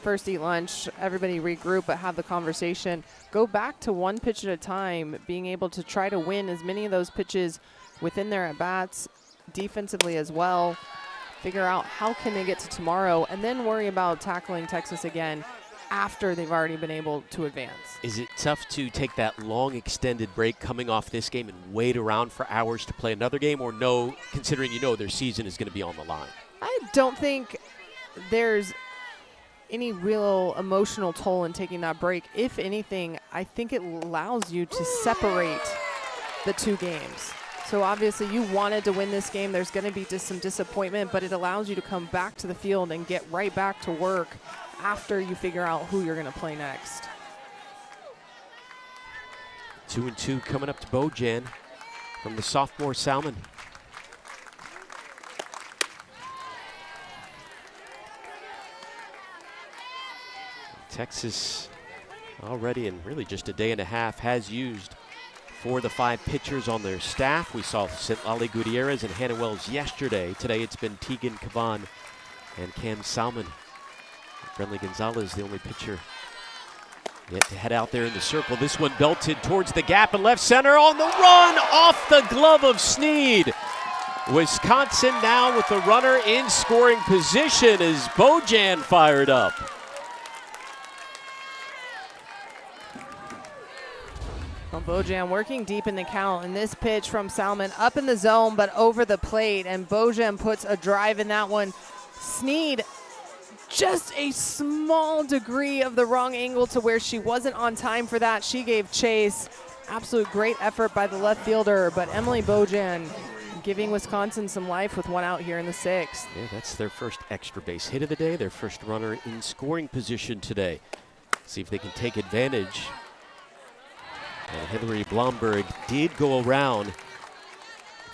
first eat lunch, everybody regroup, but have the conversation. Go back to one pitch at a time, being able to try to win as many of those pitches within their at-bats, defensively as well. Figure out how can they get to tomorrow, and then worry about tackling Texas again after they've already been able to advance. Is it tough to take that long extended break coming off this game and wait around for hours to play another game, or no, considering you know their season is going to be on the line? I don't think there's any real emotional toll in taking that break. If anything, I think it allows you to separate the two games. So obviously you wanted to win this game. There's going to be just some disappointment, but it allows you to come back to the field and get right back to work after you figure out who you're going to play next. 2-2 coming up to Bojan from the sophomore Salmon. Texas already in really just a day and a half has used 4 of the 5 pitchers on their staff. We saw Citlali Gutierrez and Hannah Wells yesterday. Today it's been Tegan Cavan and Cam Salmon. Brinley Gonzalez, the only pitcher yet to head out there in the circle. This one belted towards the gap in left center on the run off the glove of Sneed. Wisconsin now with the runner in scoring position as Bojan fired up. Well, Bojan working deep in the count, and this pitch from Salmon up in the zone but over the plate, and Bojan puts a drive in that one. Sneed, just a small degree of the wrong angle to where she wasn't on time for that. She gave chase. Absolute great effort by the left fielder, but Emily Bojan giving Wisconsin some life with 1 out here in the 6th. Yeah, that's their first extra base hit of the day, their first runner in scoring position today. See if they can take advantage. And Hillary Blomberg did go around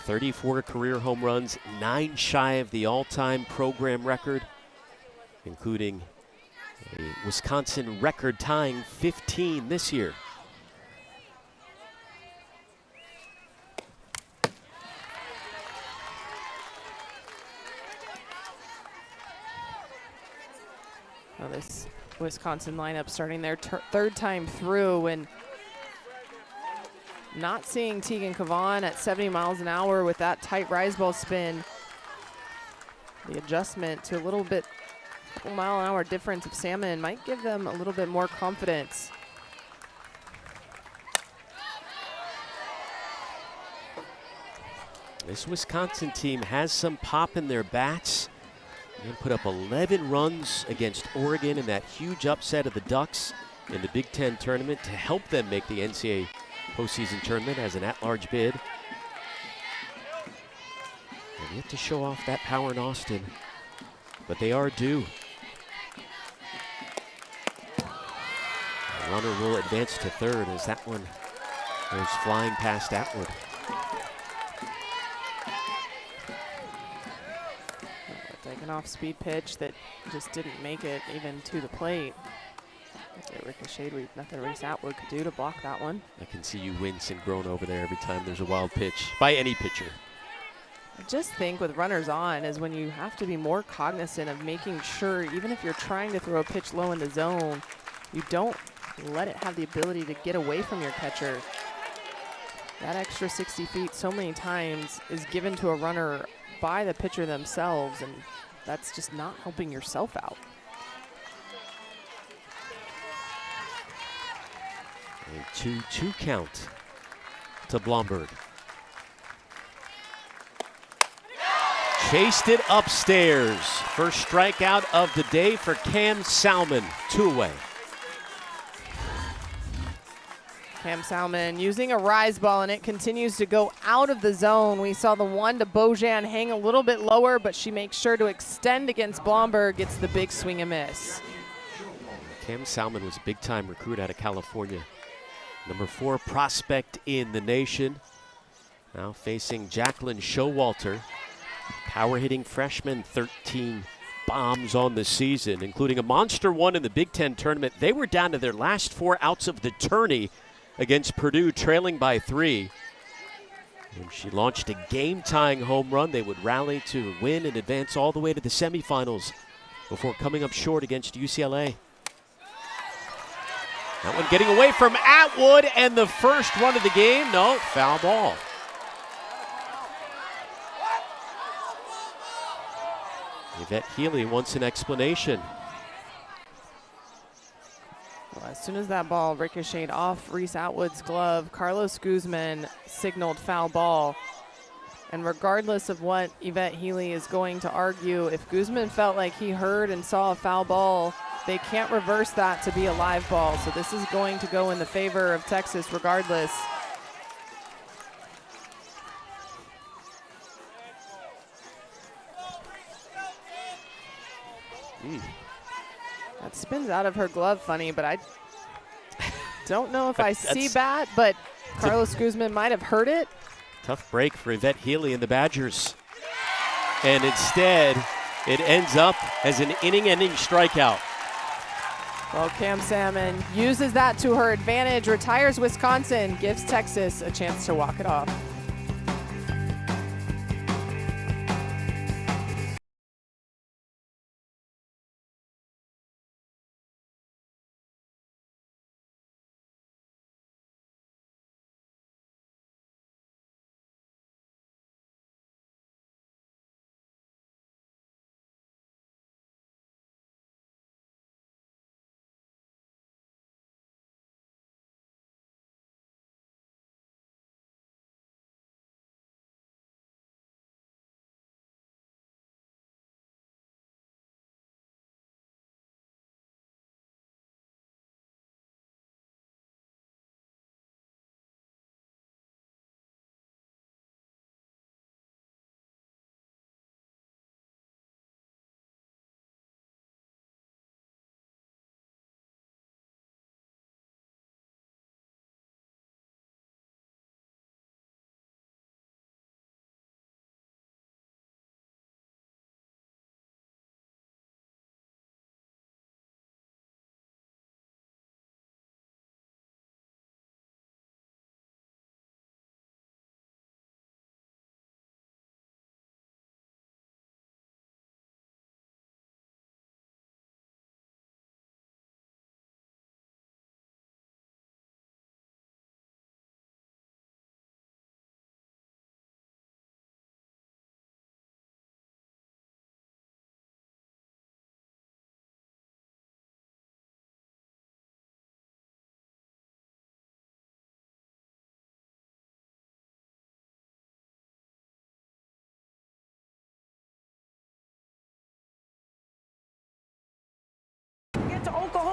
34 career home runs, 9 shy of the all-time program record, including a Wisconsin record tying 15 this year. Well, this Wisconsin lineup starting their third time through, and Not seeing Tegan Kavan at 70 miles an hour with that tight rise ball spin. The adjustment to a little bit, couple mile an hour difference of Salmon might give them a little bit more confidence. This Wisconsin team has some pop in their bats. They put up 11 runs against Oregon in that huge upset of the Ducks in the Big Ten tournament to help them make the NCAA postseason tournament as an at-large bid. They've yet to show off that power in Austin, but they are due. The runner will advance to third as that one goes flying past Atwood. Taking off speed pitch that just didn't make it even to the plate. It ricocheted. Nothing Reese Atwood could do to block that one. I can see you wince and groan over there every time there's a wild pitch by any pitcher. I just think with runners on is when you have to be more cognizant of making sure, even if you're trying to throw a pitch low in the zone, you don't let it have the ability to get away from your catcher. That extra 60 feet so many times is given to a runner by the pitcher themselves, and that's just not helping yourself out. A 2-2 count to Blomberg. Chased it upstairs. First strikeout of the day for Cam Salmon. 2 away. Cam Salmon using a rise ball, and it continues to go out of the zone. We saw the one to Bojan hang a little bit lower, but she makes sure to extend against Blomberg, gets the big swing and miss. Cam Salmon was a big-time recruit out of California. Number 4 prospect in the nation. Now facing Jacqueline Showalter. Power-hitting freshman, 13 bombs on the season, including a monster one in the Big Ten tournament. They were down to their last 4 outs of the tourney against Purdue, trailing by 3. When she launched a game-tying home run, they would rally to win and advance all the way to the semifinals before coming up short against UCLA. That one getting away from Atwood, and the first run of the game. No, foul ball. Yvette Healy wants an explanation. Well, as soon as that ball ricocheted off Reese Atwood's glove, Carlos Guzman signaled foul ball. And regardless of what Yvette Healy is going to argue, if Guzman felt like he heard and saw a foul ball, they can't reverse that to be a live ball. So this is going to go in the favor of Texas regardless. That spins out of her glove funny, but I don't know if I see bat, but Carlos Guzman might have heard it. Tough break for Yvette Healy and the Badgers. And instead, it ends up as an inning-ending strikeout. Well, Cam Salmon uses that to her advantage, retires Wisconsin, gives Texas a chance to walk it off.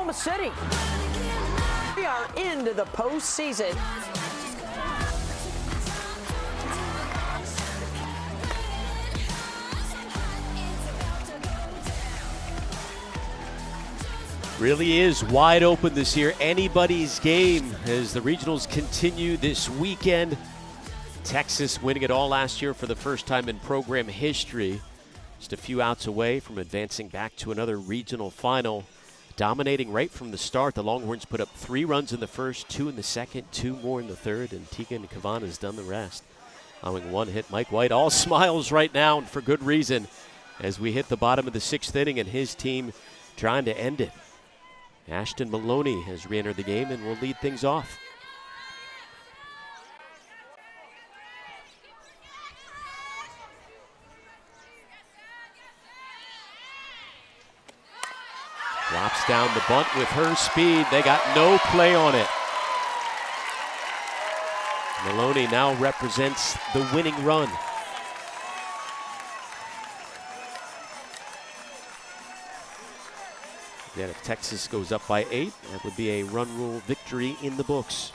Oklahoma City. We are into the postseason. Really is wide open this year. Anybody's game as the regionals continue this weekend. Texas winning it all last year for the first time in program history. Just a few outs away from advancing back to another regional final. Dominating right from the start. The Longhorns put up 3 runs in the first, 2 in the second, 2 more in the third, and Tegan Cavan has done the rest. Allowing 1 hit. Mike White all smiles right now, and for good reason, as we hit the bottom of the 6th inning and his team trying to end it. Ashton Maloney has re-entered the game and will lead things off. Drops down the bunt with her speed. They got no play on it. Maloney now represents the winning run. Again, if Texas goes up by 8, that would be a run rule victory in the books.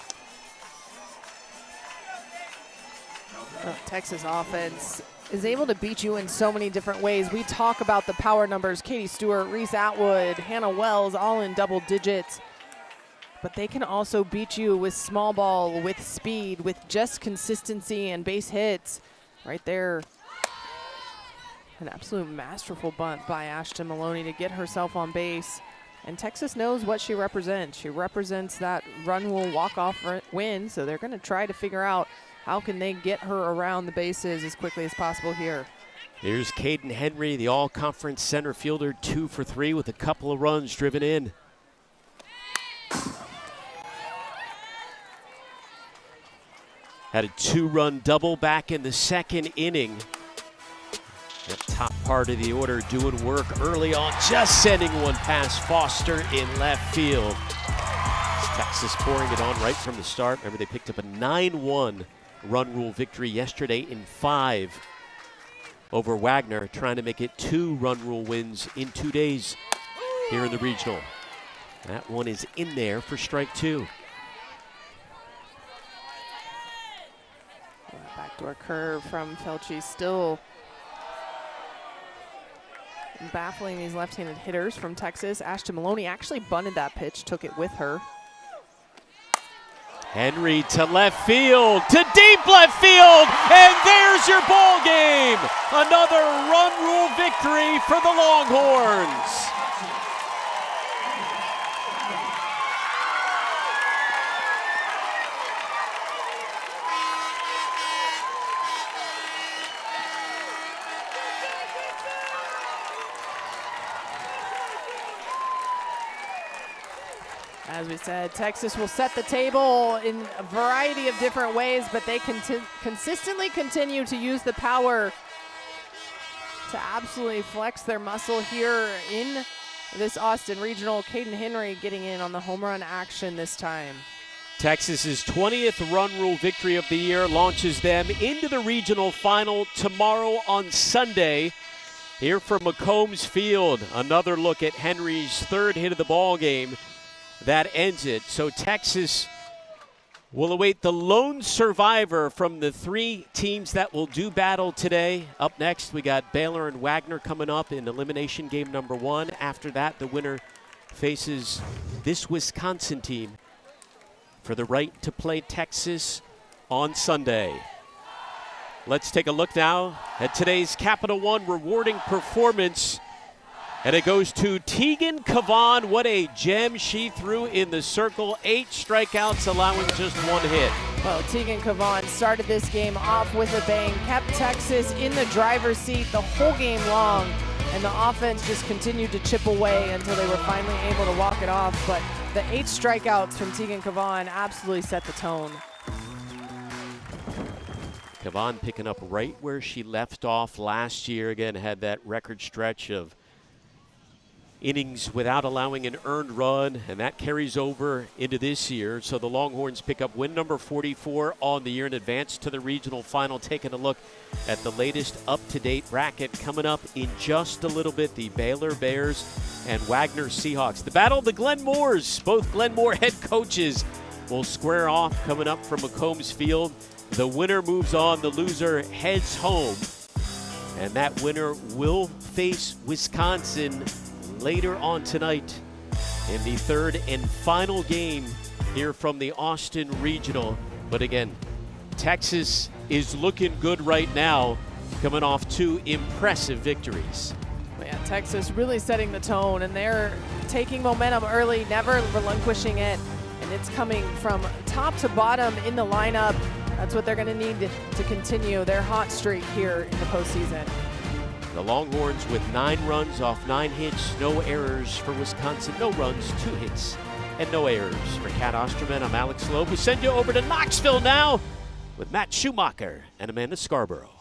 Texas offense is able to beat you in so many different ways. We talk about the power numbers. Katie Stewart, Reese Atwood, Hannah Wells, all in double digits. But they can also beat you with small ball, with speed, with just consistency and base hits. Right there, an absolute masterful bunt by Ashton Maloney to get herself on base. And Texas knows what she represents. She represents that run rule walk-off win, so they're going to try to figure out how can they get her around the bases as quickly as possible here. Here's Caden Henry, the all-conference center fielder, 2 for 3 with a couple of runs driven in. Had a 2-run double back in the 2nd inning. That top part of the order doing work early on, just sending one past Foster in left field. Texas pouring it on right from the start. Remember, they picked up a 9-1 run rule victory yesterday in 5 over Wagner, trying to make it 2 run rule wins in 2 days here in the regional. That one is in there for strike 2. Backdoor curve from Felchi, still baffling these left-handed hitters from Texas. Ashton Maloney actually bunted that pitch, took it with her. Henry to left field, to deep left field, and there's your ball game. Another run rule victory for the Longhorns. As we said, Texas will set the table in a variety of different ways, but they consistently continue to use the power to absolutely flex their muscle here in this Austin Regional. Caden Henry getting in on the home run action this time. Texas's 20th run rule victory of the year launches them into the regional final tomorrow on Sunday. Here from McCombs Field, another look at Henry's 3rd hit of the ball game. That ends it. So Texas will await the lone survivor from the 3 teams that will do battle today. Up next, we got Baylor and Wagner coming up in elimination game number 1. After that, the winner faces this Wisconsin team for the right to play Texas on Sunday. Let's take a look now at today's Capital One rewarding performance. And it goes to Tegan Cavan. What a gem she threw in the circle. 8 strikeouts, allowing just 1 hit. Well, Tegan Cavan started this game off with a bang, kept Texas in the driver's seat the whole game long, and the offense just continued to chip away until they were finally able to walk it off. But the 8 strikeouts from Tegan Cavan absolutely set the tone. Cavan picking up right where she left off last year. Again, had that record stretch of innings without allowing an earned run, and that carries over into this year. So the Longhorns pick up win number 44 on the year and advance to the regional final. Taking a look at the latest up-to-date bracket coming up in just a little bit. The Baylor Bears and Wagner Seahawks. The battle of the Glenmores. Both Glenmore head coaches will square off coming up from McCombs Field. The winner moves on. The loser heads home. And that winner will face Wisconsin later on tonight in the third and final game here from the Austin Regional. But again, Texas is looking good right now, coming off 2 impressive victories. Yeah, Texas really setting the tone, and they're taking momentum early, never relinquishing it, and it's coming from top to bottom in the lineup. That's what they're going to need to continue their hot streak here in the postseason. The Longhorns with 9 runs off 9 hits, no errors for Wisconsin, no runs, 2 hits, and no errors. For Kat Osterman, I'm Alex Loeb. We send you over to Knoxville now with Matt Schumacher and Amanda Scarborough.